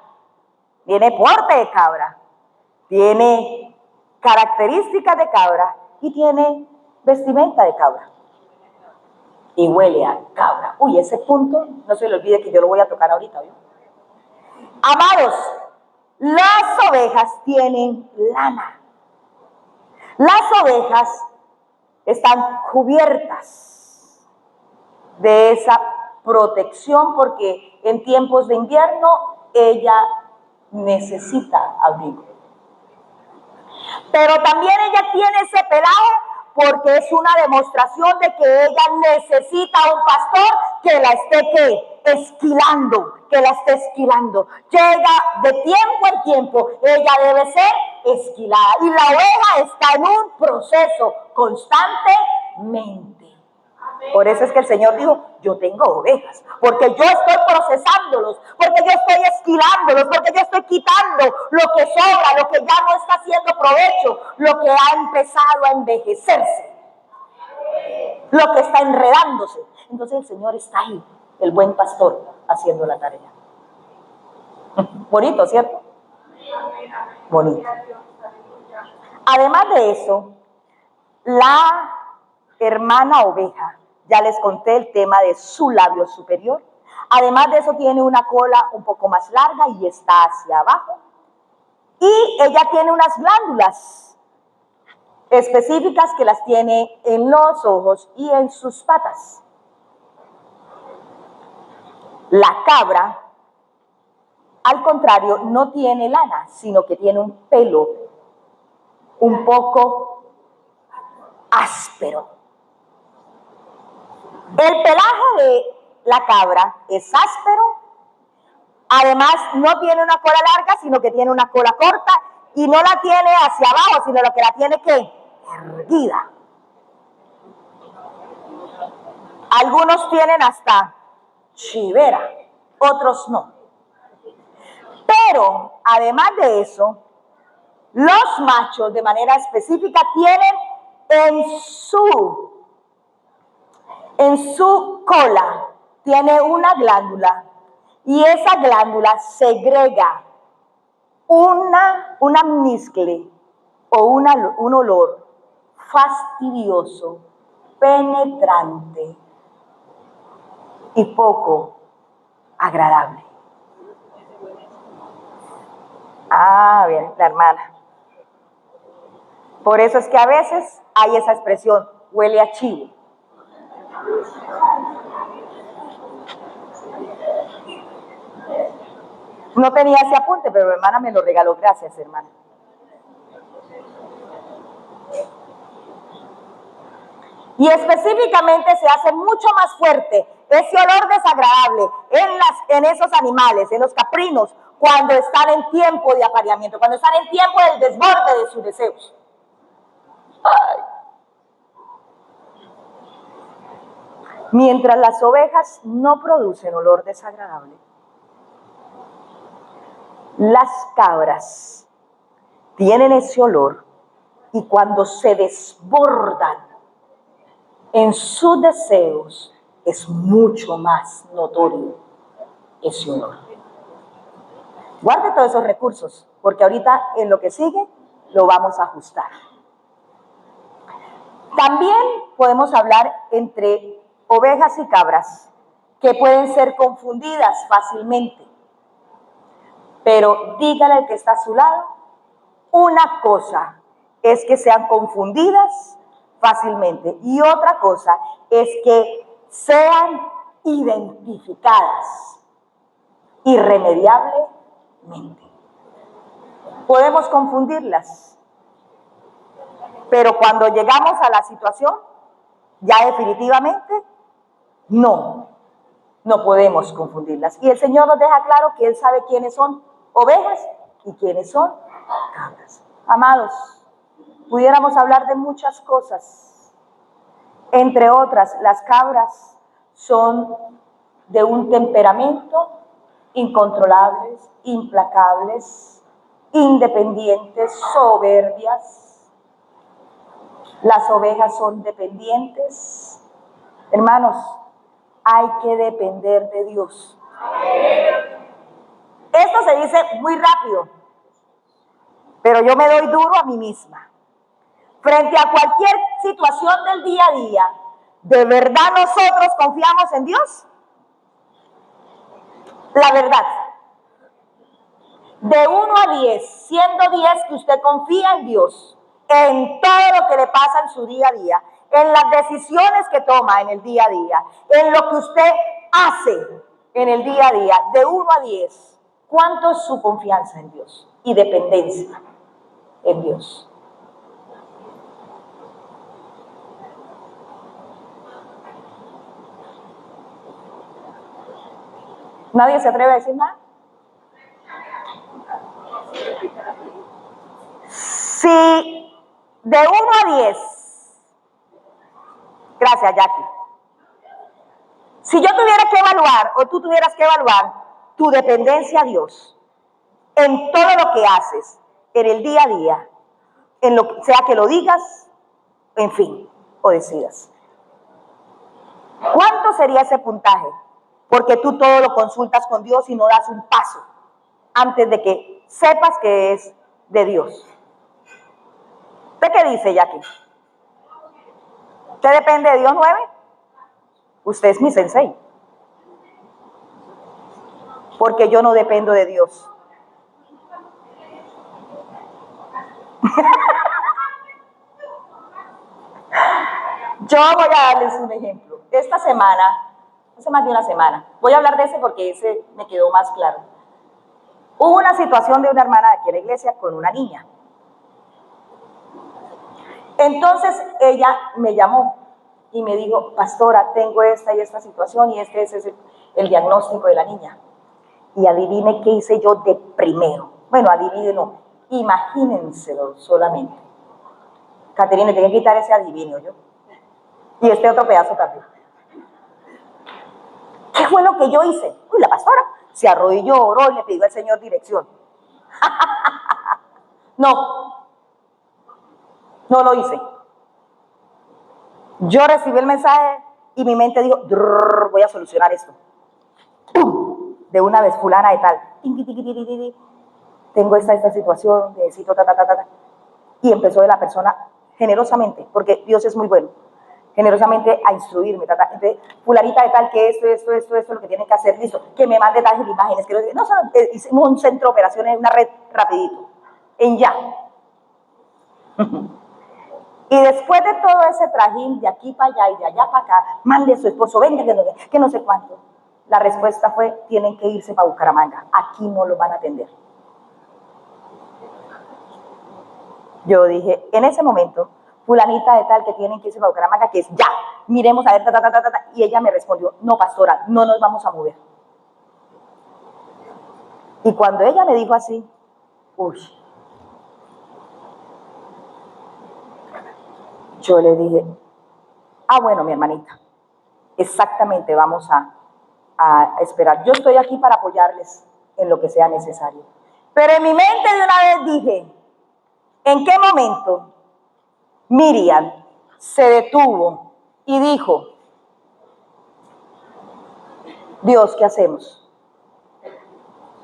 tiene porte de cabra, tiene características de cabra y tiene vestimenta de cabra. Y huele a cabra. Uy, ese punto, no se le olvide que yo lo voy a tocar ahorita, ¿vio? Amados, las ovejas tienen lana. Las ovejas están cubiertas de esa protección porque en tiempos de invierno ella necesita abrigo. Pero también ella tiene ese pelaje porque es una demostración de que ella necesita un pastor que la esté esquilando, que la esté esquilando. Llega de tiempo en tiempo, ella debe ser esquilada. Y la oveja está en un proceso constantemente. Por eso es que el Señor dijo, yo tengo ovejas, porque yo estoy procesándolos, porque yo estoy esquilándolos, porque yo estoy quitando lo que sobra, lo que ya no está haciendo provecho, lo que ha empezado a envejecerse, lo que está enredándose. Entonces el Señor está ahí, el buen pastor, haciendo la tarea. Bonito, ¿cierto? Bonito. Además de eso, la hermana oveja, ya les conté el tema de su labio superior. Además de eso tiene una cola un poco más larga y está hacia abajo. Y ella tiene unas glándulas específicas que las tiene en los ojos y en sus patas. La cabra, al contrario, no tiene lana, sino que tiene un pelo un poco áspero. El pelaje de la cabra es áspero, además no tiene una cola larga, sino que tiene una cola corta y no la tiene hacia abajo, sino lo que la tiene ¿qué? Erguida. Algunos tienen hasta chivera, otros no. Pero además de eso, los machos de manera específica tienen en su cola, tiene una glándula y esa glándula segrega una mezcla o un olor fastidioso, penetrante y poco agradable. Ah, bien, la hermana. Por eso es que a veces hay esa expresión, huele a chivo. No tenía ese apunte, pero mi hermana me lo regaló. Gracias, hermana. Y específicamente se hace mucho más fuerte ese olor desagradable en esos animales, en los caprinos, cuando están en tiempo de apareamiento, cuando están en tiempo del desborde de sus deseos. Ay. Mientras las ovejas no producen olor desagradable, las cabras tienen ese olor y cuando se desbordan en sus deseos es mucho más notorio ese olor. Guarde todos esos recursos, porque ahorita en lo que sigue lo vamos a ajustar. También podemos hablar entre ovejas y cabras que pueden ser confundidas fácilmente. Pero dígale al que está a su lado, una cosa es que sean confundidas fácilmente y otra cosa es que sean identificadas irremediablemente. Podemos confundirlas, pero cuando llegamos a la situación, ya definitivamente no podemos confundirlas. Y el Señor nos deja claro que Él sabe quiénes son ovejas y quiénes son cabras. Amados, pudiéramos hablar de muchas cosas. Entre otras, las cabras son de un temperamento incontrolables, implacables, independientes, soberbias. Las ovejas son dependientes. Hermanos, hay que depender de Dios. Esto se dice muy rápido, pero yo me doy duro a mí misma. Frente a cualquier situación del día a día, ¿de verdad nosotros confiamos en Dios? La verdad. De 1 a 10, siendo 10 que usted confía en Dios, en todo lo que le pasa en su día a día, en las decisiones que toma en el día a día, en lo que usted hace en el día a día, de 1 a 10, ¿cuánto es su confianza en Dios y dependencia en Dios? ¿Nadie se atreve a decir nada? Si de 1 a 10, gracias Jackie, si yo tuviera que evaluar o tú tuvieras que evaluar tu dependencia a Dios en todo lo que haces, en el día a día, en lo que sea que lo digas, en fin, o decidas, ¿cuánto sería ese puntaje? Porque tú todo lo consultas con Dios y no das un paso antes de que sepas que es de Dios. ¿Usted qué dice, Jackie? ¿Usted depende de Dios 9? Usted es mi sensei. Porque yo no dependo de Dios. Yo voy a darles un ejemplo. Esta semana, hace más de una semana, voy a hablar de ese porque ese me quedó más claro. Hubo una situación de una hermana de aquí en la iglesia con una niña. Entonces ella me llamó y me dijo, pastora, tengo esta y esta situación y este es el diagnóstico de la niña. Y adivine qué hice yo de primero. Bueno, adivine no, imagínenselo solamente. Caterina, tengo que quitar ese adivino yo. Y este otro pedazo también. ¿Qué fue lo que yo hice? Uy, la pastora se arrodilló, oró y le pidió al Señor dirección. No lo hice. Yo recibí el mensaje y mi mente dijo, voy a solucionar esto. ¡Pum! De una vez, fulana de tal. Tengo esta situación, necesito ta. Y empezó de la persona generosamente, porque Dios es muy bueno, generosamente a instruirme. Entonces, fulanita de tal, que esto, lo que tienen que hacer, listo, que me mande tales imágenes. No, hicimos un centro de operaciones, una red rapidito, en ya. Y después de todo ese trajín de aquí para allá y de allá para acá, mande a su esposo, venga, que no sé cuánto. La respuesta fue, tienen que irse para Bucaramanga, aquí no lo van a atender. Yo dije, en ese momento, fulanita de tal que tienen que irse para Bucaramanga, que es ya, miremos a ver, y ella me respondió, no, pastora, no nos vamos a mover. Y cuando ella me dijo así, uy, yo le dije, bueno, mi hermanita, exactamente, vamos a esperar. Yo estoy aquí para apoyarles en lo que sea necesario. Pero en mi mente de una vez dije, ¿en qué momento Miriam se detuvo y dijo, Dios, ¿qué hacemos?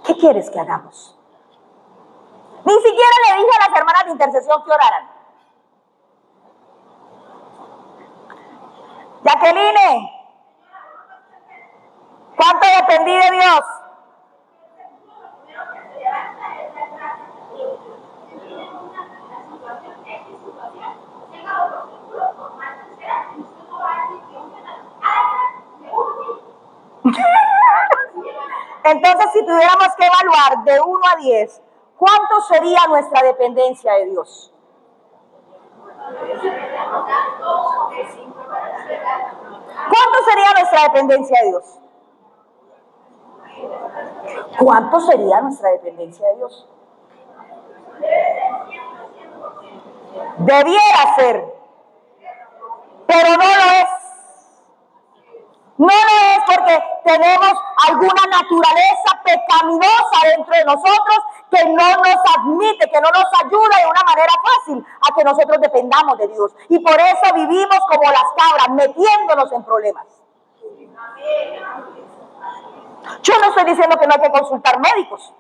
¿Qué quieres que hagamos? Ni siquiera le dije a las hermanas de intercesión que oraran. Jacqueline, ¿cuánto dependí de Dios? Entonces, si tuviéramos que evaluar de 1 a 10, ¿cuánto sería nuestra dependencia de Dios? ¿Cuánto sería nuestra dependencia de Dios? ¿Cuánto sería nuestra dependencia de Dios? Debiera ser, pero no lo es. No lo es porque tenemos alguna naturaleza pecaminosa dentro de nosotros que no nos admite, que no nos ayuda de una manera fácil a que nosotros dependamos de Dios. Y por eso vivimos como las cabras, metiéndonos en problemas. Yo no estoy diciendo que no hay que consultar médicos.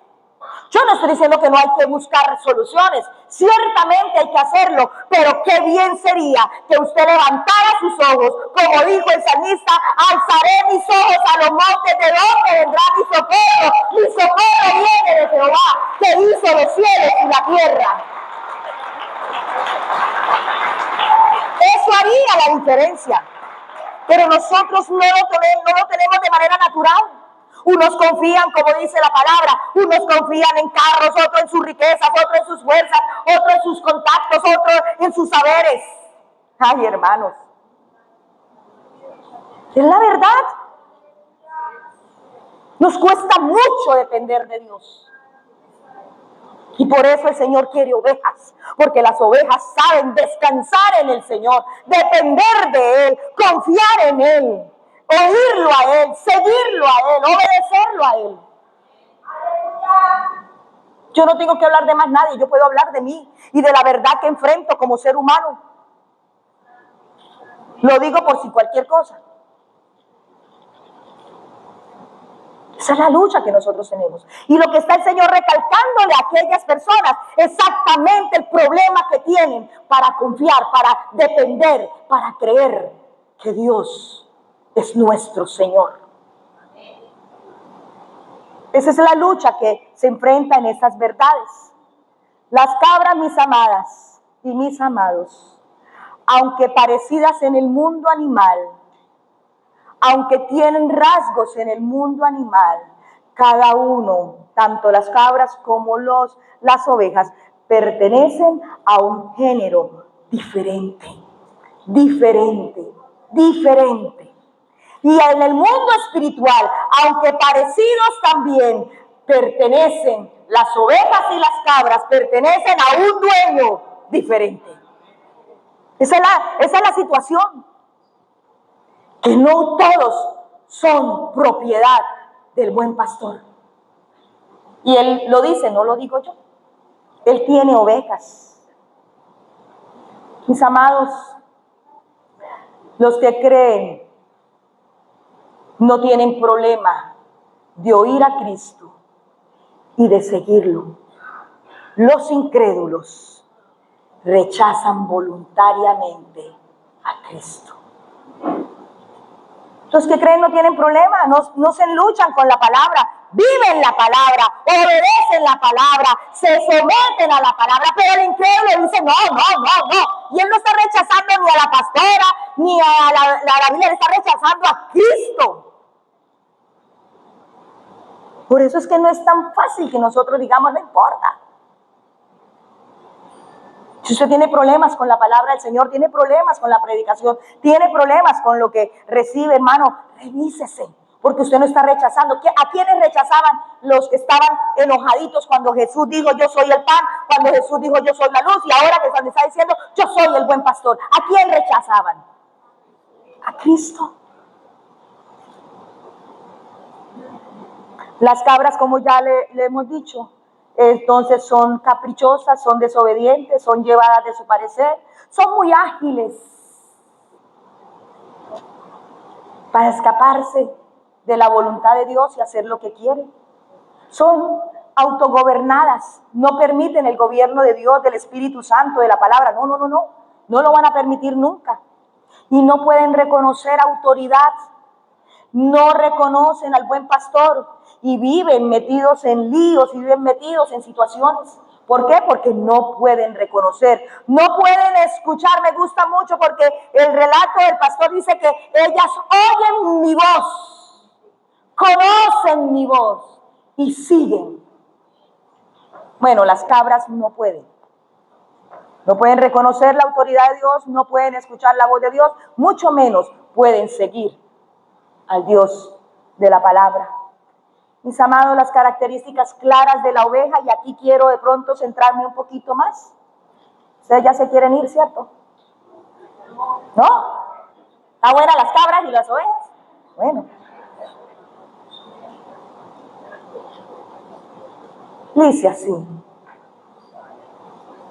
Yo no estoy diciendo que no hay que buscar soluciones. Ciertamente hay que hacerlo, pero qué bien sería que usted levantara sus ojos, como dijo el salmista, alzaré mis ojos a los montes, ¿de dónde vendrá mi socorro? Mi socorro viene de Jehová, que hizo los cielos y la tierra. Eso haría la diferencia, pero nosotros no lo tenemos de manera natural. Unos confían, como dice la palabra, unos confían en carros, otros en sus riquezas, otros en sus fuerzas, otros en sus contactos, otros en sus saberes. Ay, hermanos, es la verdad. Nos cuesta mucho depender de Dios. Y por eso el Señor quiere ovejas, porque las ovejas saben descansar en el Señor, depender de Él, confiar en Él, oírlo a Él, seguirlo a Él, obedecerlo a Él. Yo no tengo que hablar de más nadie, yo puedo hablar de mí y de la verdad que enfrento como ser humano. Lo digo por si cualquier cosa. Esa es la lucha que nosotros tenemos. Y lo que está el Señor recalcándole a aquellas personas, exactamente el problema que tienen para confiar, para depender, para creer que Dios es nuestro Señor. Esa es la lucha que se enfrenta en estas verdades. Las cabras, mis amadas y mis amados, aunque parecidas en el mundo animal, aunque tienen rasgos en el mundo animal, cada uno, tanto las cabras como las ovejas, pertenecen a un género diferente. diferente. Y en el mundo espiritual, aunque parecidos también, pertenecen, las ovejas y las cabras pertenecen a un dueño diferente. Esa es la situación. Que no todos son propiedad del buen pastor. Y él lo dice, no lo digo yo. Él tiene ovejas. Mis amados, los que creen no tienen problema de oír a Cristo y de seguirlo. Los incrédulos rechazan voluntariamente a Cristo. Los que creen no tienen problema, no se luchan con la palabra, viven la palabra, obedecen la palabra, se someten a la palabra, pero el incrédulo dice no. Y él no está rechazando ni a la pastora, ni a la Biblia, él está rechazando a Cristo. Por eso es que no es tan fácil que nosotros digamos, no importa. Si usted tiene problemas con la palabra del Señor, tiene problemas con la predicación, tiene problemas con lo que recibe, hermano, revísese, porque usted no está rechazando. ¿A quiénes rechazaban? Los que estaban enojaditos cuando Jesús dijo, yo soy el pan, cuando Jesús dijo, yo soy la luz, y ahora que está diciendo, yo soy el buen pastor. ¿A quién rechazaban? A Cristo. Las cabras, como ya le hemos dicho, entonces son caprichosas, son desobedientes, son llevadas de su parecer, son muy ágiles para escaparse de la voluntad de Dios y hacer lo que quieren. Son autogobernadas, no permiten el gobierno de Dios, del Espíritu Santo, de la palabra, no lo van a permitir nunca. Y no pueden reconocer autoridad, no reconocen al buen pastor y viven metidos en líos y viven metidos en situaciones. ¿Por qué? Porque no pueden reconocer, no pueden escuchar. Me gusta mucho porque el relato del pastor dice que ellas oyen mi voz, conocen mi voz y siguen. Bueno, las cabras no pueden reconocer la autoridad de Dios, no pueden escuchar la voz de Dios, mucho menos pueden seguir al Dios de la palabra. Mis amados, las características claras de la oveja, y aquí quiero de pronto centrarme un poquito más. Ustedes ya se quieren ir, ¿cierto? ¿No? ¿Está buena las cabras y las ovejas? Bueno. Dice así,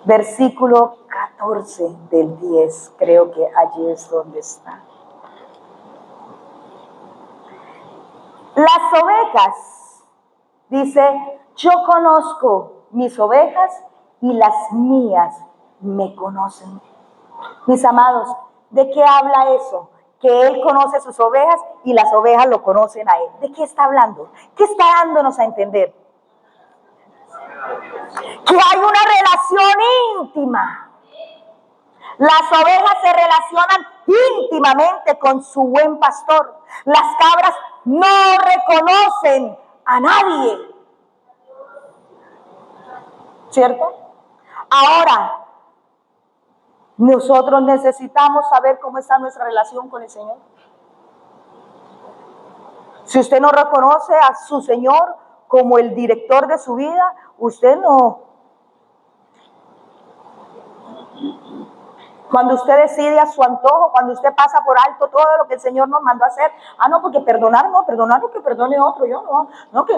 versículo 14 del 10, creo que allí es donde está. Las ovejas, dice, yo conozco mis ovejas y las mías me conocen. Mis amados, ¿de qué habla eso? Que Él conoce sus ovejas y las ovejas lo conocen a Él. ¿De qué está hablando? ¿Qué está dándonos a entender? Que hay una relación íntima. Las ovejas se relacionan íntimamente con su buen pastor. Las cabras no reconocen a nadie. ¿Cierto? Ahora, nosotros necesitamos saber cómo está nuestra relación con el Señor. Si usted no reconoce a su Señor como el director de su vida, usted no. Cuando usted decide a su antojo, cuando usted pasa por alto todo lo que el Señor nos mandó a hacer, porque perdonar que perdone otro, yo que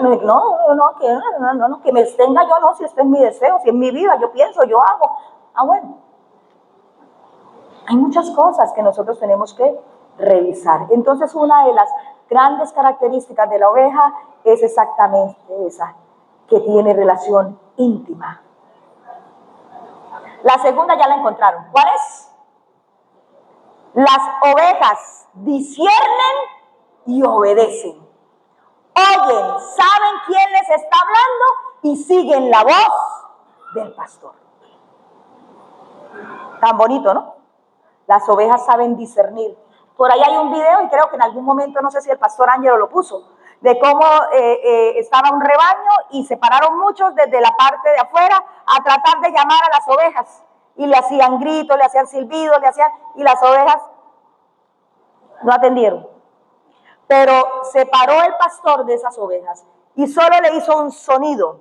me extenga yo, no, si este es mi deseo, si es mi vida, yo pienso, yo hago. Bueno, hay muchas cosas que nosotros tenemos que revisar. Entonces, una de las grandes características de la oveja es exactamente esa, que tiene relación íntima. La segunda ya la encontraron. ¿Cuál es? Las ovejas disciernen y obedecen. Oyen, saben quién les está hablando y siguen la voz del pastor. Tan bonito, ¿no? Las ovejas saben discernir. Por ahí hay un video, y creo que en algún momento, no sé si el pastor Ángelo lo puso, de cómo estaba un rebaño y se pararon muchos desde la parte de afuera a tratar de llamar a las ovejas. Y le hacían gritos, le hacían silbidos, y las ovejas No atendieron. Pero se paró el pastor de esas ovejas y solo le hizo un sonido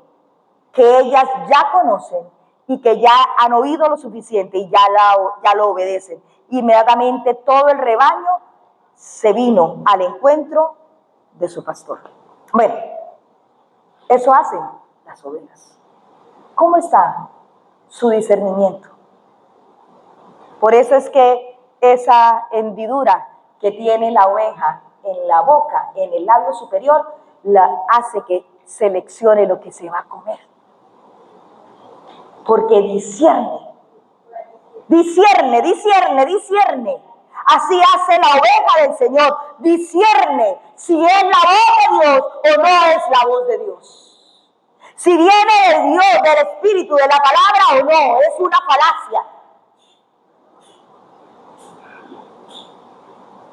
que ellas ya conocen y que ya han oído lo suficiente y ya lo obedecen. Inmediatamente todo el rebaño se vino al encuentro de su pastor. Bueno, eso hacen las ovejas. ¿Cómo está su discernimiento? Por eso es que esa hendidura que tiene la oveja en la boca, en el labio superior, la hace que seleccione lo que se va a comer. Porque discierne. Así hace la oveja del Señor. Discierne si es la voz de Dios o no es la voz de Dios. Si viene de Dios, del Espíritu, de la palabra o no. Es una falacia.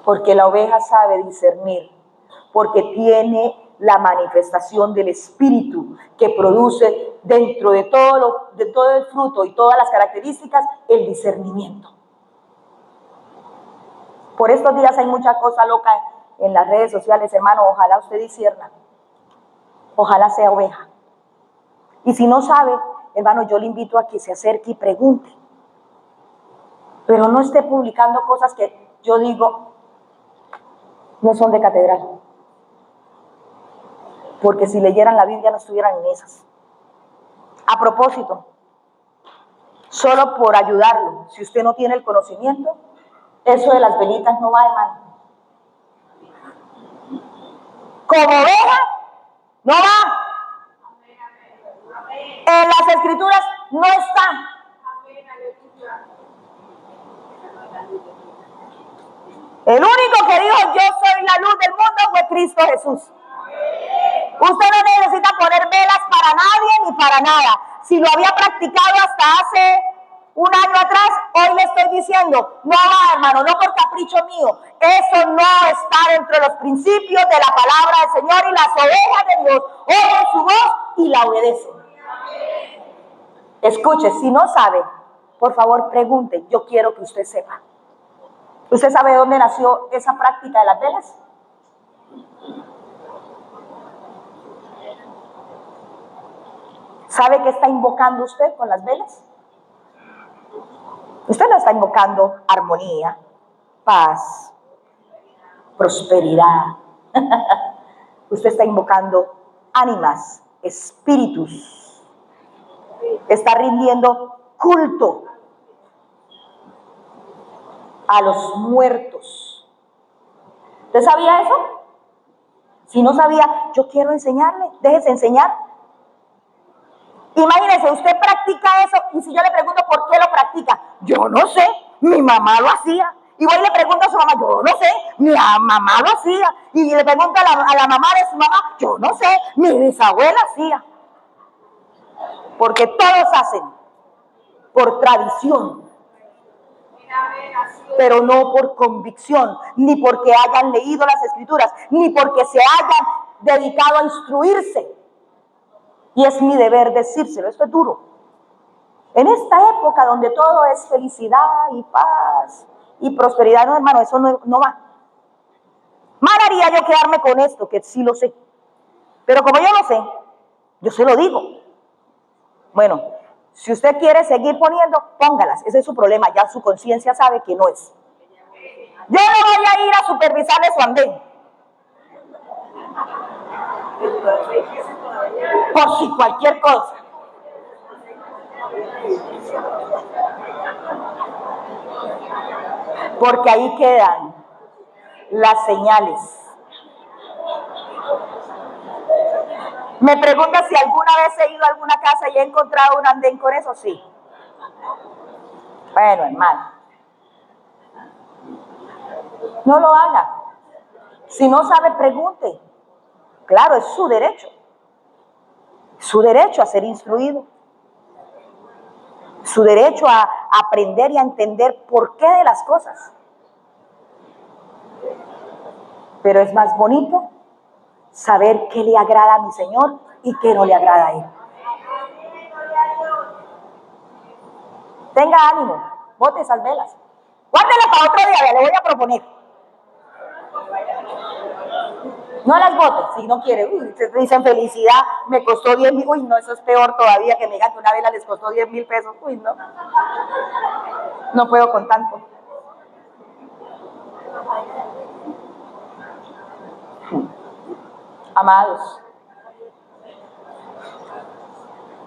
Porque la oveja sabe discernir, porque tiene la manifestación del Espíritu que produce dentro de todo el fruto y todas las características el discernimiento. Por estos días hay mucha cosa loca en las redes sociales, hermano. Ojalá usted discierna, ojalá sea oveja. Y si no sabe, hermano, yo le invito a que se acerque y pregunte, pero no esté publicando cosas que yo digo no son de catedral. Porque si leyeran la Biblia no estuvieran en esas. A propósito, solo por ayudarlo, si usted no tiene el conocimiento, eso de las velitas no va, hermano. Como oveja, no va. En las escrituras no está. El único que dijo yo soy la luz del mundo fue Cristo Jesús. Usted no necesita poner velas para nadie ni para nada. Si lo había practicado hasta hace un año atrás, hoy le estoy diciendo, no va, hermano, no por capricho mío. Eso no está dentro de los principios de la palabra del Señor, y las ovejas de Dios oyen su voz y la obedecen. Escuche, si no sabe, por favor pregunte, yo quiero que usted sepa. ¿Usted sabe de dónde nació esa práctica de las velas? ¿Sabe qué está invocando usted con las velas? Usted no está invocando armonía, paz, prosperidad. Usted está invocando ánimas, espíritus. Está rindiendo culto a los muertos. ¿Usted sabía eso? Si no sabía, yo quiero enseñarle. Déjese enseñar. Imagínese, usted practica eso, y si yo le pregunto por qué lo practica, yo no sé, mi mamá lo hacía. Y voy y le pregunto a su mamá, yo no sé, mi mamá lo hacía. Y le pregunto a la mamá de su mamá, yo no sé, mi bisabuela hacía. Porque todos hacen por tradición, pero no por convicción, ni porque hayan leído las escrituras, ni porque se hayan dedicado a instruirse. Y es mi deber decírselo, esto es duro. En esta época donde todo es felicidad y paz y prosperidad, no, hermano, eso no va. Mal haría yo quedarme con esto, que sí lo sé. Pero como yo lo sé, yo se lo digo. Bueno, si usted quiere seguir poniendo, póngalas. Ese es su problema, ya su conciencia sabe que no es. Yo no voy a ir a supervisarle su andén. Por si cualquier cosa. Porque ahí quedan las señales. Me pregunta si alguna vez he ido a alguna casa y he encontrado un andén con eso. Sí. Bueno, hermano, no lo haga. Si no sabe, pregunte. Claro, es su derecho. Su derecho a ser instruido. Su derecho a aprender y a entender por qué de las cosas. Pero es más bonito saber qué le agrada a mi Señor y qué no le agrada a Él. Tenga ánimo, bote esas velas. Guárdela para otro día, le voy a proponer. No las botes, si no quiere. Ustedes dicen felicidad, me costó 10,000. Uy, no, eso es peor todavía, que me digan que una vela les costó 10,000 pesos. Uy, no. No puedo con tanto. Amados,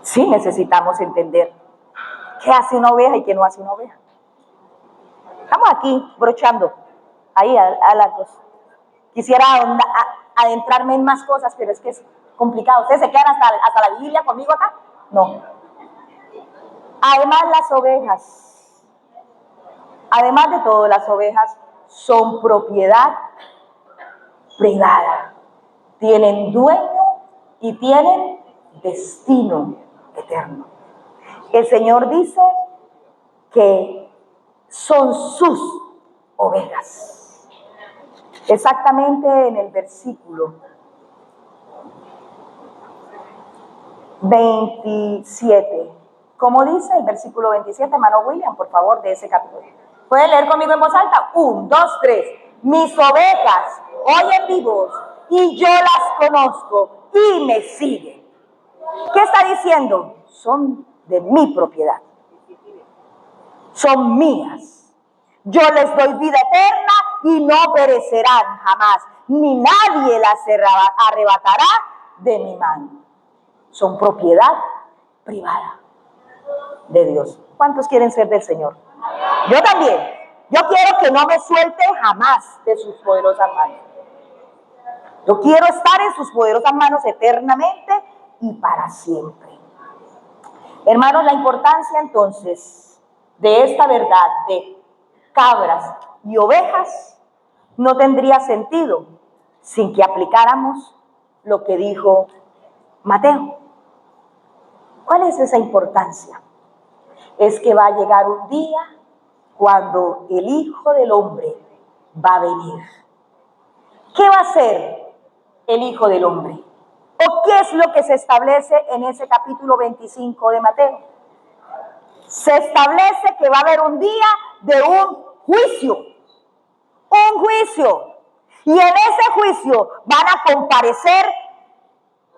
sí necesitamos entender qué hace una oveja y qué no hace una oveja. Estamos aquí brochando, ahí a las dos. Quisiera adentrarme en más cosas, pero es que es complicado. ¿Ustedes se quedan hasta la vigilia conmigo acá? No. Además, las ovejas, además de todo, las ovejas son propiedad privada. Tienen dueño y tienen destino eterno. El Señor dice que son sus ovejas. Exactamente en el versículo 27. ¿Cómo dice el versículo 27, hermano William, por favor, de ese capítulo? ¿Puede leer conmigo en voz alta? 1, 2, 3. Mis ovejas oyen mi voz y yo las conozco y me siguen. ¿Qué está diciendo? Son de mi propiedad. Son mías. Yo les doy vida eterna y no perecerán jamás, ni nadie las arrebatará de mi mano. Son propiedad privada de Dios. ¿Cuántos quieren ser del Señor? Yo también. Yo quiero que no me suelte jamás de sus poderosas manos. Yo quiero estar en sus poderosas manos eternamente y para siempre. Hermanos, la importancia entonces de esta verdad de cabras y ovejas no tendría sentido sin que aplicáramos lo que dijo Mateo. ¿Cuál es esa importancia? Es que va a llegar un día cuando el Hijo del Hombre va a venir. ¿Qué va a hacer el Hijo del Hombre? ¿O qué es lo que se establece en ese capítulo 25 de Mateo? Se establece que va a haber un día de un juicio. Un juicio. Y en ese juicio van a comparecer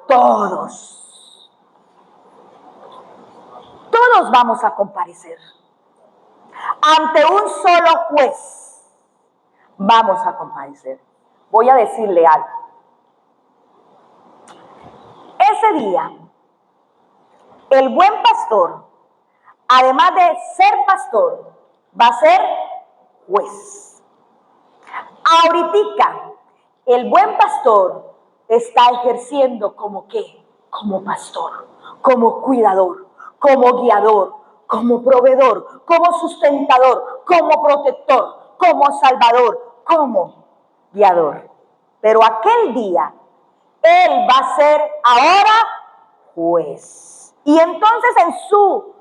todos. Todos vamos a comparecer. Ante un solo juez vamos a comparecer. Voy a decirle algo. Ese día, el buen pastor, además de ser pastor, va a ser juez. Ahorita, el buen pastor está ejerciendo como ¿qué? Como pastor, como cuidador, como guiador, como proveedor, como sustentador, como protector, como salvador, como guiador. Pero aquel día, él va a ser ahora juez. Y entonces en su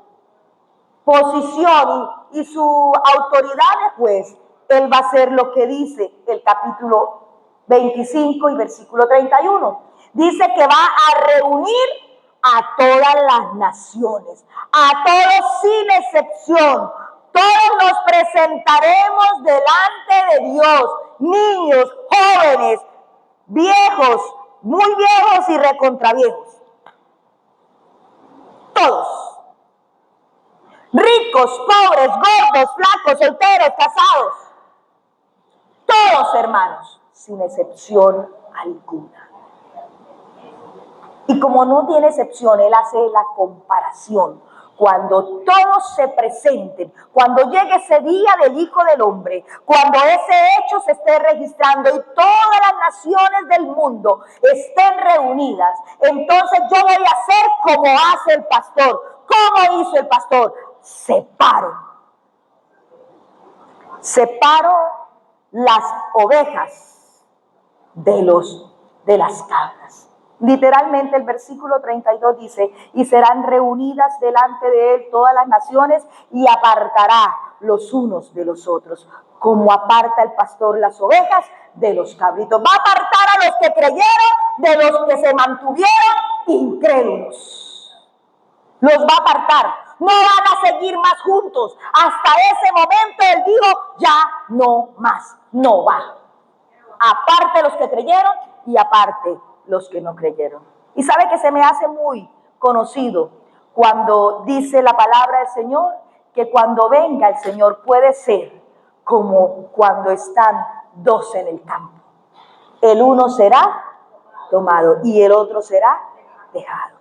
posición y su autoridad de juez, él va a hacer lo que dice el capítulo 25 y versículo 31. Dice que va a reunir a todas las naciones, a todos sin excepción. Todos nos presentaremos delante de Dios, niños, jóvenes, viejos, muy viejos y recontraviejos. Todos. Ricos, pobres, gordos, flacos, solteros, casados. Todos, hermanos, sin excepción alguna. Y como no tiene excepción, él hace la comparación. Cuando todos se presenten, cuando llegue ese día del Hijo del Hombre, cuando ese hecho se esté registrando y todas las naciones del mundo estén reunidas, entonces yo voy a hacer como hace el pastor. ¿Cómo hizo el pastor? Separo las ovejas de las cabras. Literalmente el versículo 32 dice, y serán reunidas delante de él todas las naciones y apartará los unos de los otros, como aparta el pastor las ovejas de los cabritos. Va a apartar a los que creyeron de los que se mantuvieron incrédulos. Los va a apartar. No van a seguir más juntos. Hasta ese momento él dijo, ya no más, no va. Aparte los que creyeron y aparte los que no creyeron. Y sabe que se me hace muy conocido cuando dice la palabra del Señor, que cuando venga el Señor puede ser como cuando están dos en el campo. El uno será tomado y el otro será dejado.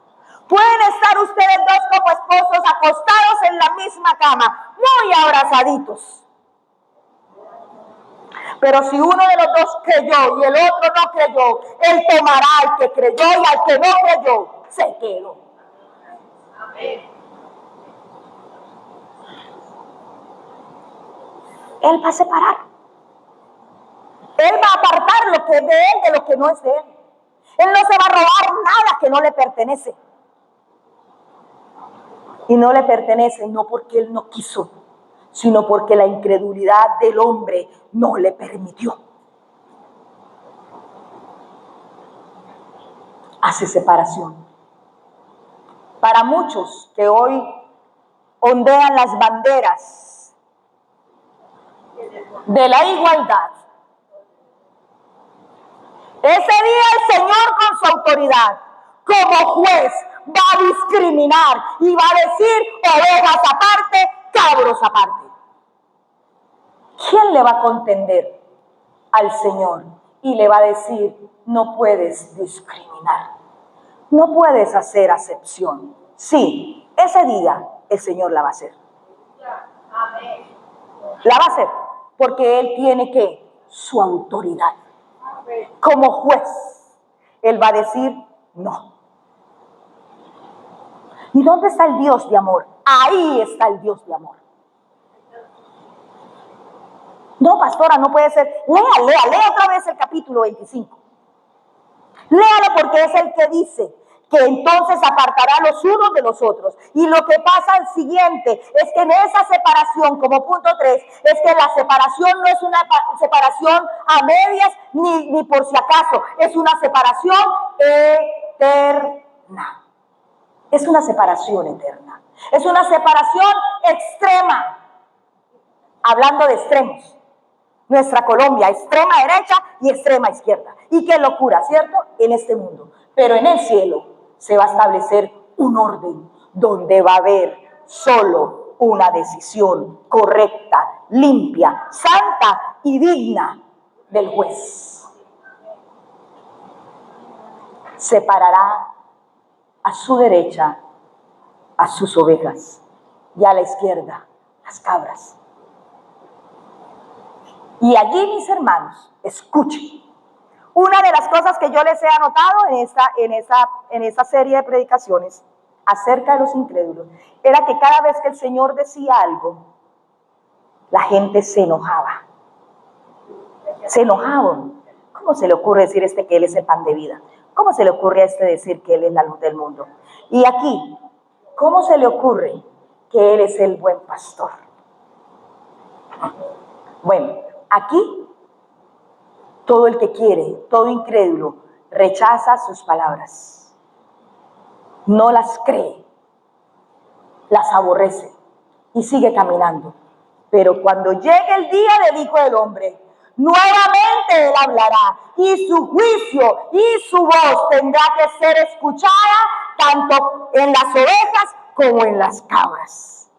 Pueden estar ustedes dos como esposos acostados en la misma cama, muy abrazaditos. Pero si uno de los dos creyó y el otro no creyó, él tomará al que creyó y al que no creyó se quedó. Él va a separar. Él va a apartar lo que es de él de lo que no es de él. Él no se va a robar nada que no le pertenece. Y no le pertenece no porque él no quiso, sino porque la incredulidad del hombre no le permitió. Hace separación. Para muchos que hoy ondean las banderas de la igualdad, ese día el Señor con su autoridad, como juez, va a discriminar y va a decir ovejas aparte, cabros aparte. ¿Quién le va a contender al Señor? Y le va a decir, no puedes discriminar, no puedes hacer acepción. Sí, ese día el Señor la va a hacer. La va a hacer, porque Él tiene que su autoridad. Como juez, Él va a decir no. ¿Y dónde está el Dios de amor? Ahí está el Dios de amor. No, pastora, no puede ser. Lea otra vez el capítulo 25. Léalo porque es el que dice que entonces apartará los unos de los otros. Y lo que pasa al siguiente es que en esa separación, como punto 3, es que la separación no es una separación a medias ni por si acaso, es una separación eterna. Es una separación eterna. Es una separación extrema. Hablando de extremos. Nuestra Colombia, extrema derecha y extrema izquierda. Y qué locura, ¿cierto? En este mundo. Pero en el cielo se va a establecer un orden donde va a haber solo una decisión correcta, limpia, santa y digna del juez. Separará a su derecha a sus ovejas y a la izquierda las cabras. Y allí, mis hermanos, escuchen. Una de las cosas que yo les he anotado en esta serie de predicaciones acerca de los incrédulos era que cada vez que el Señor decía algo, la gente se enojaba. Se enojaban. ¿Cómo se le ocurre decir que Él es el pan de vida? ¿Cómo se le ocurre a decir que Él es la luz del mundo? Y aquí, ¿cómo se le ocurre que Él es el buen pastor? Bueno, aquí, todo el que quiere, todo incrédulo, rechaza sus palabras. No las cree, las aborrece y sigue caminando. Pero cuando llegue el día del Hijo del Hombre, nuevamente Él hablará y su juicio y su voz tendrá que ser escuchada tanto en las ovejas como en las cabras.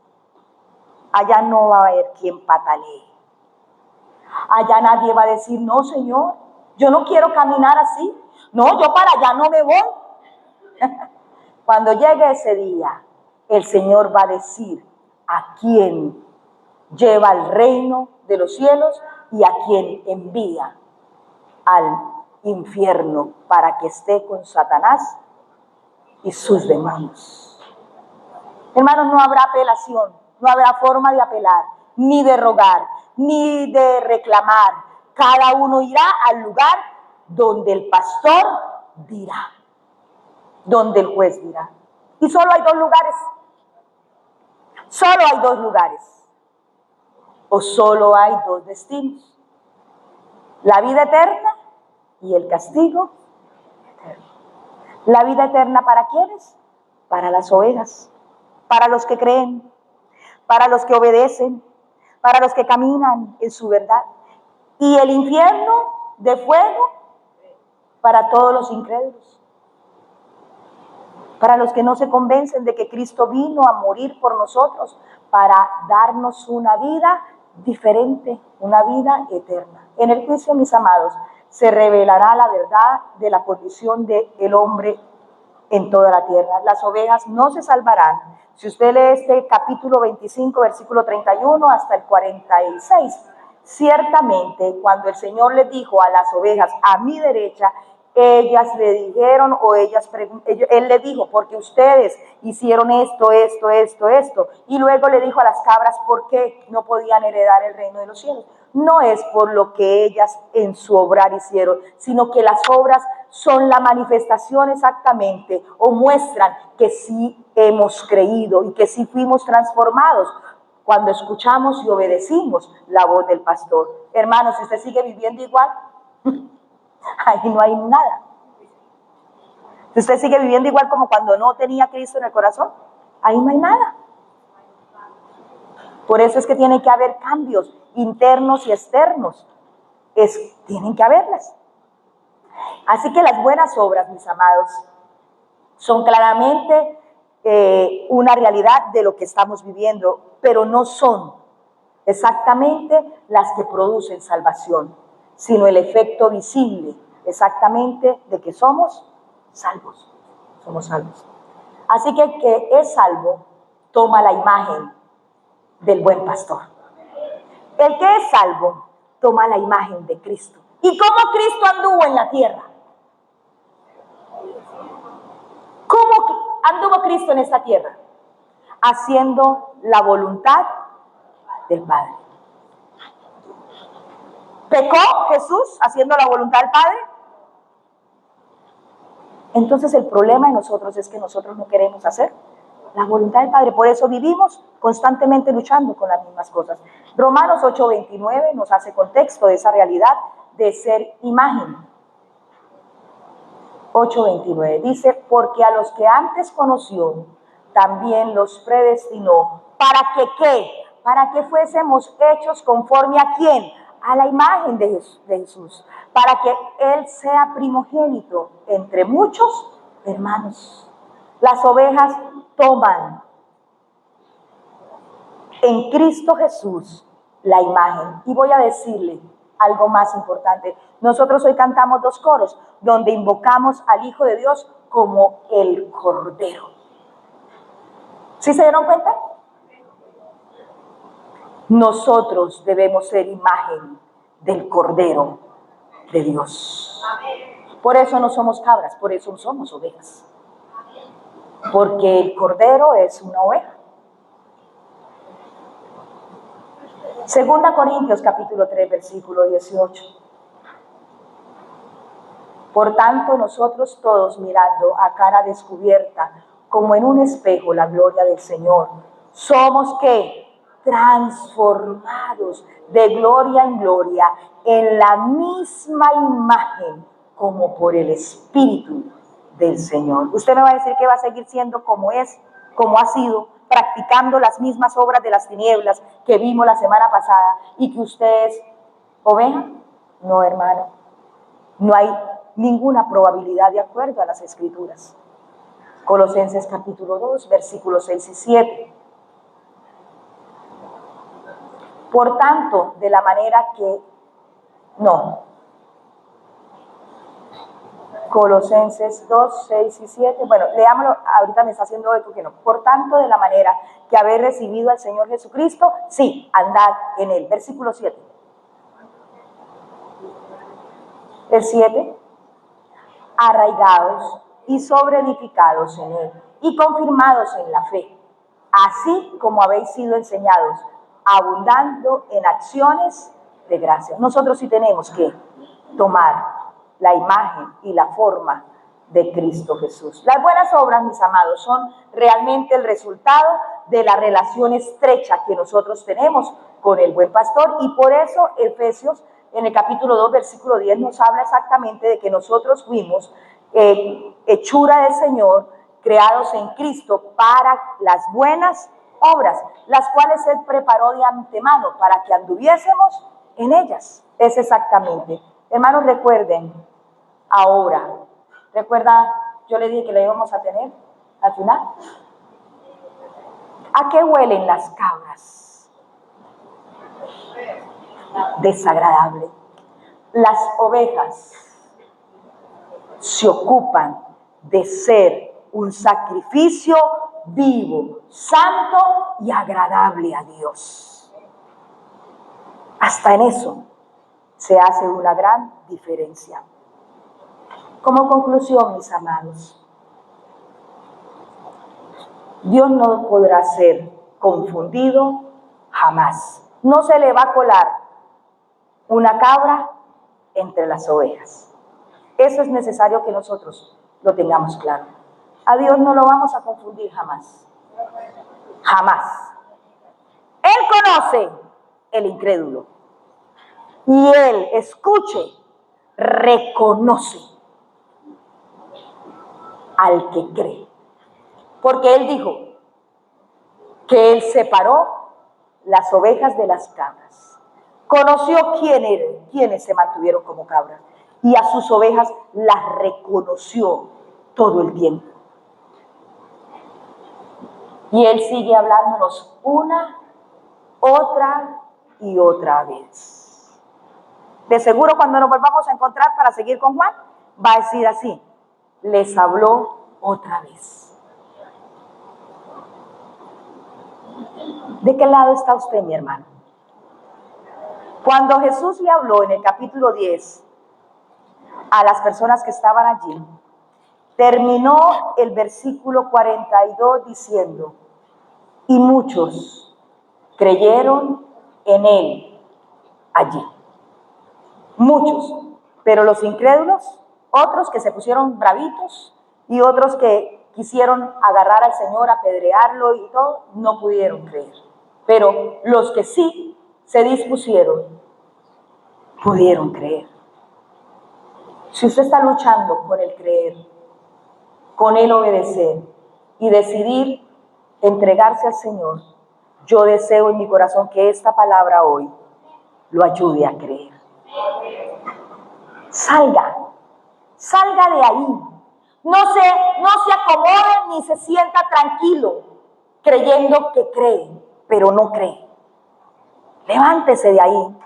Allá no va a haber quien patalee. Allá nadie va a decir, no, Señor, yo no quiero caminar así. No, yo para allá no me voy. Cuando llegue ese día, el Señor va a decir a quién lleva al reino de los cielos y a quién envía al infierno para que esté con Satanás y sus demonios. Hermanos, no habrá apelación, no habrá forma de apelar, ni de rogar, ni de reclamar. Cada uno irá al lugar donde el pastor dirá, donde el juez dirá. Y solo hay dos lugares. Solo hay dos lugares. O solo hay dos destinos. La vida eterna y el castigo eterno. La vida eterna, ¿para quiénes? Para las ovejas, para los que creen, para los que obedecen, para los que caminan en su verdad. Y el infierno de fuego para todos los incrédulos, para los que no se convencen de que Cristo vino a morir por nosotros, para darnos una vida diferente, una vida eterna. En el juicio, mis amados, se revelará la verdad de la condición del hombre en toda la tierra. Las ovejas no se salvarán. Si usted lee este capítulo 25, versículo 31 hasta el 46, ciertamente cuando el Señor les dijo a las ovejas a mi derecha, ellas le dijeron, él le dijo, porque ustedes hicieron esto, y luego le dijo a las cabras por qué no podían heredar el reino de los cielos. No es por lo que ellas en su obrar hicieron, sino que las obras son la manifestación exactamente, o muestran que sí hemos creído y que sí fuimos transformados cuando escuchamos y obedecimos la voz del pastor. Hermanos, si usted sigue viviendo igual, ahí no hay nada. Si usted sigue viviendo igual como cuando no tenía a Cristo en el corazón, ahí no hay nada. Por eso es que tiene que haber cambios internos y externos. Tienen que haberlas. Así que las buenas obras, mis amados, son claramente una realidad de lo que estamos viviendo, pero no son exactamente las que producen salvación, sino el efecto visible exactamente de que somos salvos. Somos salvos. Así que el que es salvo toma la imagen del buen pastor. El que es salvo toma la imagen de Cristo. ¿Y cómo Cristo anduvo en la tierra? ¿Cómo anduvo Cristo en esta tierra? Haciendo la voluntad del Padre. ¿Pecó Jesús haciendo la voluntad del Padre? Entonces el problema de nosotros es que nosotros no queremos hacer la voluntad del Padre. Por eso vivimos constantemente luchando con las mismas cosas. Romanos 8:29 nos hace contexto de esa realidad de ser imagen. 8:29 dice, porque a los que antes conoció, también los predestinó. ¿Para que qué? Para que fuésemos hechos conforme a ¿quién? A la imagen de Jesús. Para que Él sea primogénito entre muchos hermanos. Las ovejas toman en Cristo Jesús la imagen. Y voy a decirle algo más importante. Nosotros hoy cantamos 2 coros donde invocamos al Hijo de Dios como el Cordero. ¿Sí se dieron cuenta? Nosotros debemos ser imagen del Cordero de Dios. Por eso no somos cabras, por eso somos ovejas. Porque el Cordero es una oveja. 2 Corintios capítulo 3, versículo 18. Por tanto, nosotros todos mirando a cara descubierta, como en un espejo, la gloria del Señor, somos ¿qué? Transformados de gloria en gloria en la misma imagen como por el Espíritu del Señor. Usted me va a decir que va a seguir siendo como es, como ha sido, practicando las mismas obras de las tinieblas que vimos la semana pasada y que usted es oveja. No, hermano, no hay ninguna probabilidad de acuerdo a las Escrituras. Colosenses capítulo 2, versículos 6 y 7. Por tanto, de la manera que, Colosenses 2, 6 y 7, bueno, leámoslo, ahorita me está haciendo eco que no. Por tanto, de la manera que habéis recibido al Señor Jesucristo, sí, andad en él. Versículo 7. El 7, arraigados y sobreedificados en él y confirmados en la fe, así como habéis sido enseñados, abundando en acciones de gracia. Nosotros sí tenemos que tomar la imagen y la forma de Cristo Jesús. Las buenas obras, mis amados, son realmente el resultado de la relación estrecha que nosotros tenemos con el buen pastor, y por eso Efesios en el capítulo 2, versículo 10 nos habla exactamente de que nosotros fuimos hechura del Señor, creados en Cristo para las buenas obras, las cuales Él preparó de antemano para que anduviésemos en ellas. Es exactamente. Hermanos, recuerden ahora. ¿Recuerda? Yo le dije que la íbamos a tener al final. ¿A qué huelen las cabras? Desagradable. Las ovejas se ocupan de ser un sacrificio vivo, santo y agradable a Dios. Hasta en eso se hace una gran diferencia. Como conclusión, mis amados, Dios no podrá ser confundido jamás. No se le va a colar una cabra entre las ovejas. Eso es necesario que nosotros lo tengamos claro. A Dios no lo vamos a confundir jamás. Jamás. Él conoce el incrédulo. Y Él, escuche, reconoce al que cree. Porque Él dijo que Él separó las ovejas de las cabras. Conoció quiénes se mantuvieron como cabras. Y a sus ovejas las reconoció todo el tiempo. Y Él sigue hablándonos una, otra y otra vez. De seguro cuando nos volvamos a encontrar para seguir con Juan, va a decir así: les habló otra vez. ¿De qué lado está usted, mi hermano? Cuando Jesús le habló en el capítulo 10 a las personas que estaban allí, terminó el versículo 42 diciendo: y muchos creyeron en Él allí. Muchos, pero los incrédulos, otros que se pusieron bravitos y otros que quisieron agarrar al Señor, apedrearlo y todo, no pudieron creer. Pero los que sí se dispusieron, pudieron creer. Si usted está luchando con el creer, con el obedecer y decidir entregarse al Señor, yo deseo en mi corazón que esta palabra hoy lo ayude a creer. Salga de ahí. No se acomode ni se sienta tranquilo creyendo que cree, pero no cree. Levántese de ahí.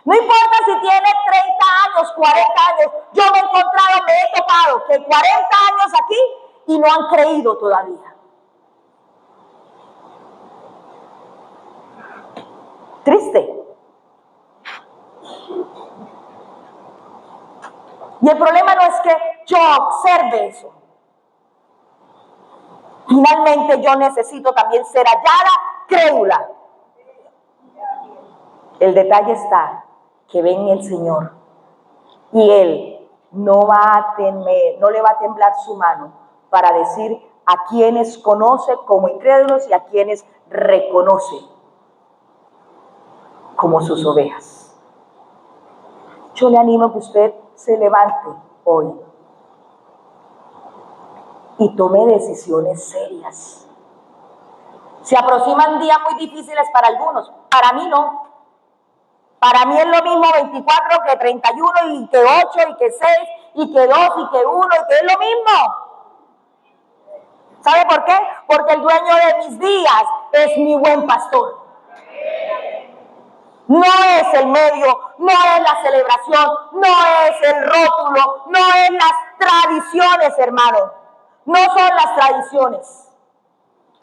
No importa si tiene 30 años, 40 años. Yo me he encontrado, me he topado que 40 años aquí y no han creído todavía. Triste. Y el problema no es que yo observe eso. Finalmente yo necesito también ser hallada crédula. El detalle está que ven el Señor y Él no le va a temblar su mano para decir a quienes conoce como incrédulos y a quienes reconoce como sus ovejas. Yo le animo a que usted se levante hoy y tome decisiones serias. Se aproximan días muy difíciles para algunos, para mí no. Para mí es lo mismo 24 que 31 y que 8 y que 6 y que 2 y que 1 y que es lo mismo. ¿Sabe por qué? Porque el dueño de mis días es mi buen pastor. No es el medio, no es la celebración, no es el rótulo, no es las tradiciones, hermano. No son las tradiciones.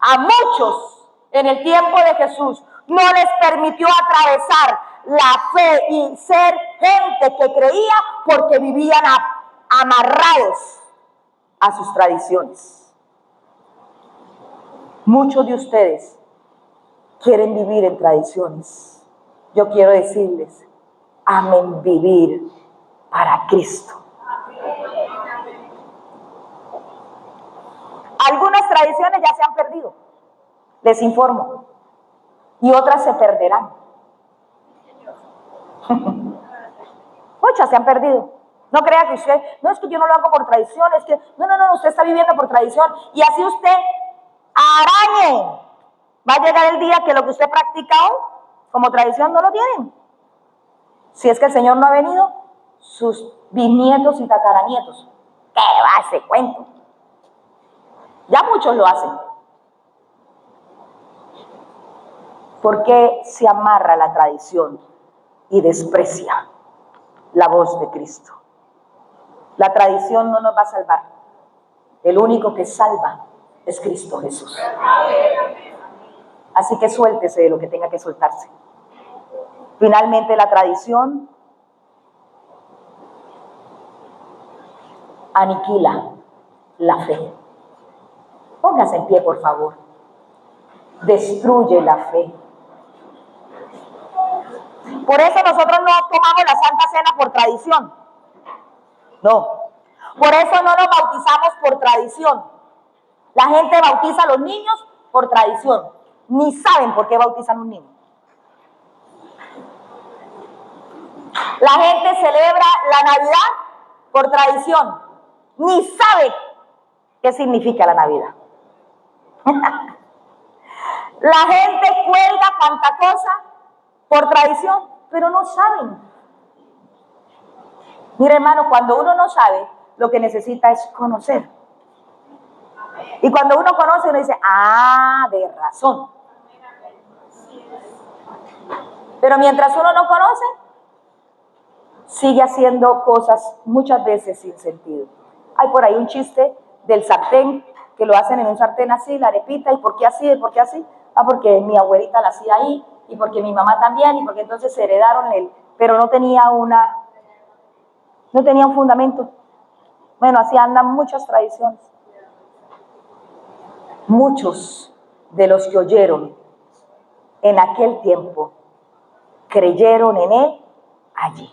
A muchos en el tiempo de Jesús no les permitió atravesar la fe y ser gente que creía porque vivían amarrados a sus tradiciones. Muchos de ustedes quieren vivir en tradiciones. Yo quiero decirles, amen vivir para Cristo. Algunas tradiciones ya se han perdido, les informo, y otras se perderán. Muchas se han perdido. No crea que usted, no es que yo no lo hago por tradición, es que, no, usted está viviendo por tradición, y así usted arañe. Va a llegar el día que lo que usted practica hoy como tradición no lo tienen. Si es que el Señor no ha venido, sus bisnietos y tataranietos. ¿Qué va ese cuento? Ya muchos lo hacen. ¿Por qué se amarra la tradición y desprecia la voz de Cristo? La tradición no nos va a salvar. El único que salva es Cristo Jesús. Así que suéltese de lo que tenga que soltarse. Finalmente, la tradición aniquila la fe. Póngase en pie, por favor. Destruye la fe. Por eso nosotros no tomamos la Santa Cena por tradición. No. Por eso no nos bautizamos por tradición. La gente bautiza a los niños por tradición. Ni saben por qué bautizan a un niño. La gente celebra la Navidad por tradición. Ni sabe qué significa la Navidad. La gente cuelga tanta cosa por tradición, pero no saben. Mira, hermano, cuando uno no sabe, lo que necesita es conocer. Y cuando uno conoce, uno dice, de razón. Pero mientras uno no conoce, sigue haciendo cosas muchas veces sin sentido. Hay por ahí un chiste del sartén, que lo hacen en un sartén así, la arepita, ¿y por qué así? ¿Y por qué así? Porque mi abuelita la hacía ahí, y porque mi mamá también, y porque entonces se heredaron pero no tenía un fundamento. Bueno, así andan muchas tradiciones. Muchos de los que oyeron en aquel tiempo creyeron en él allí.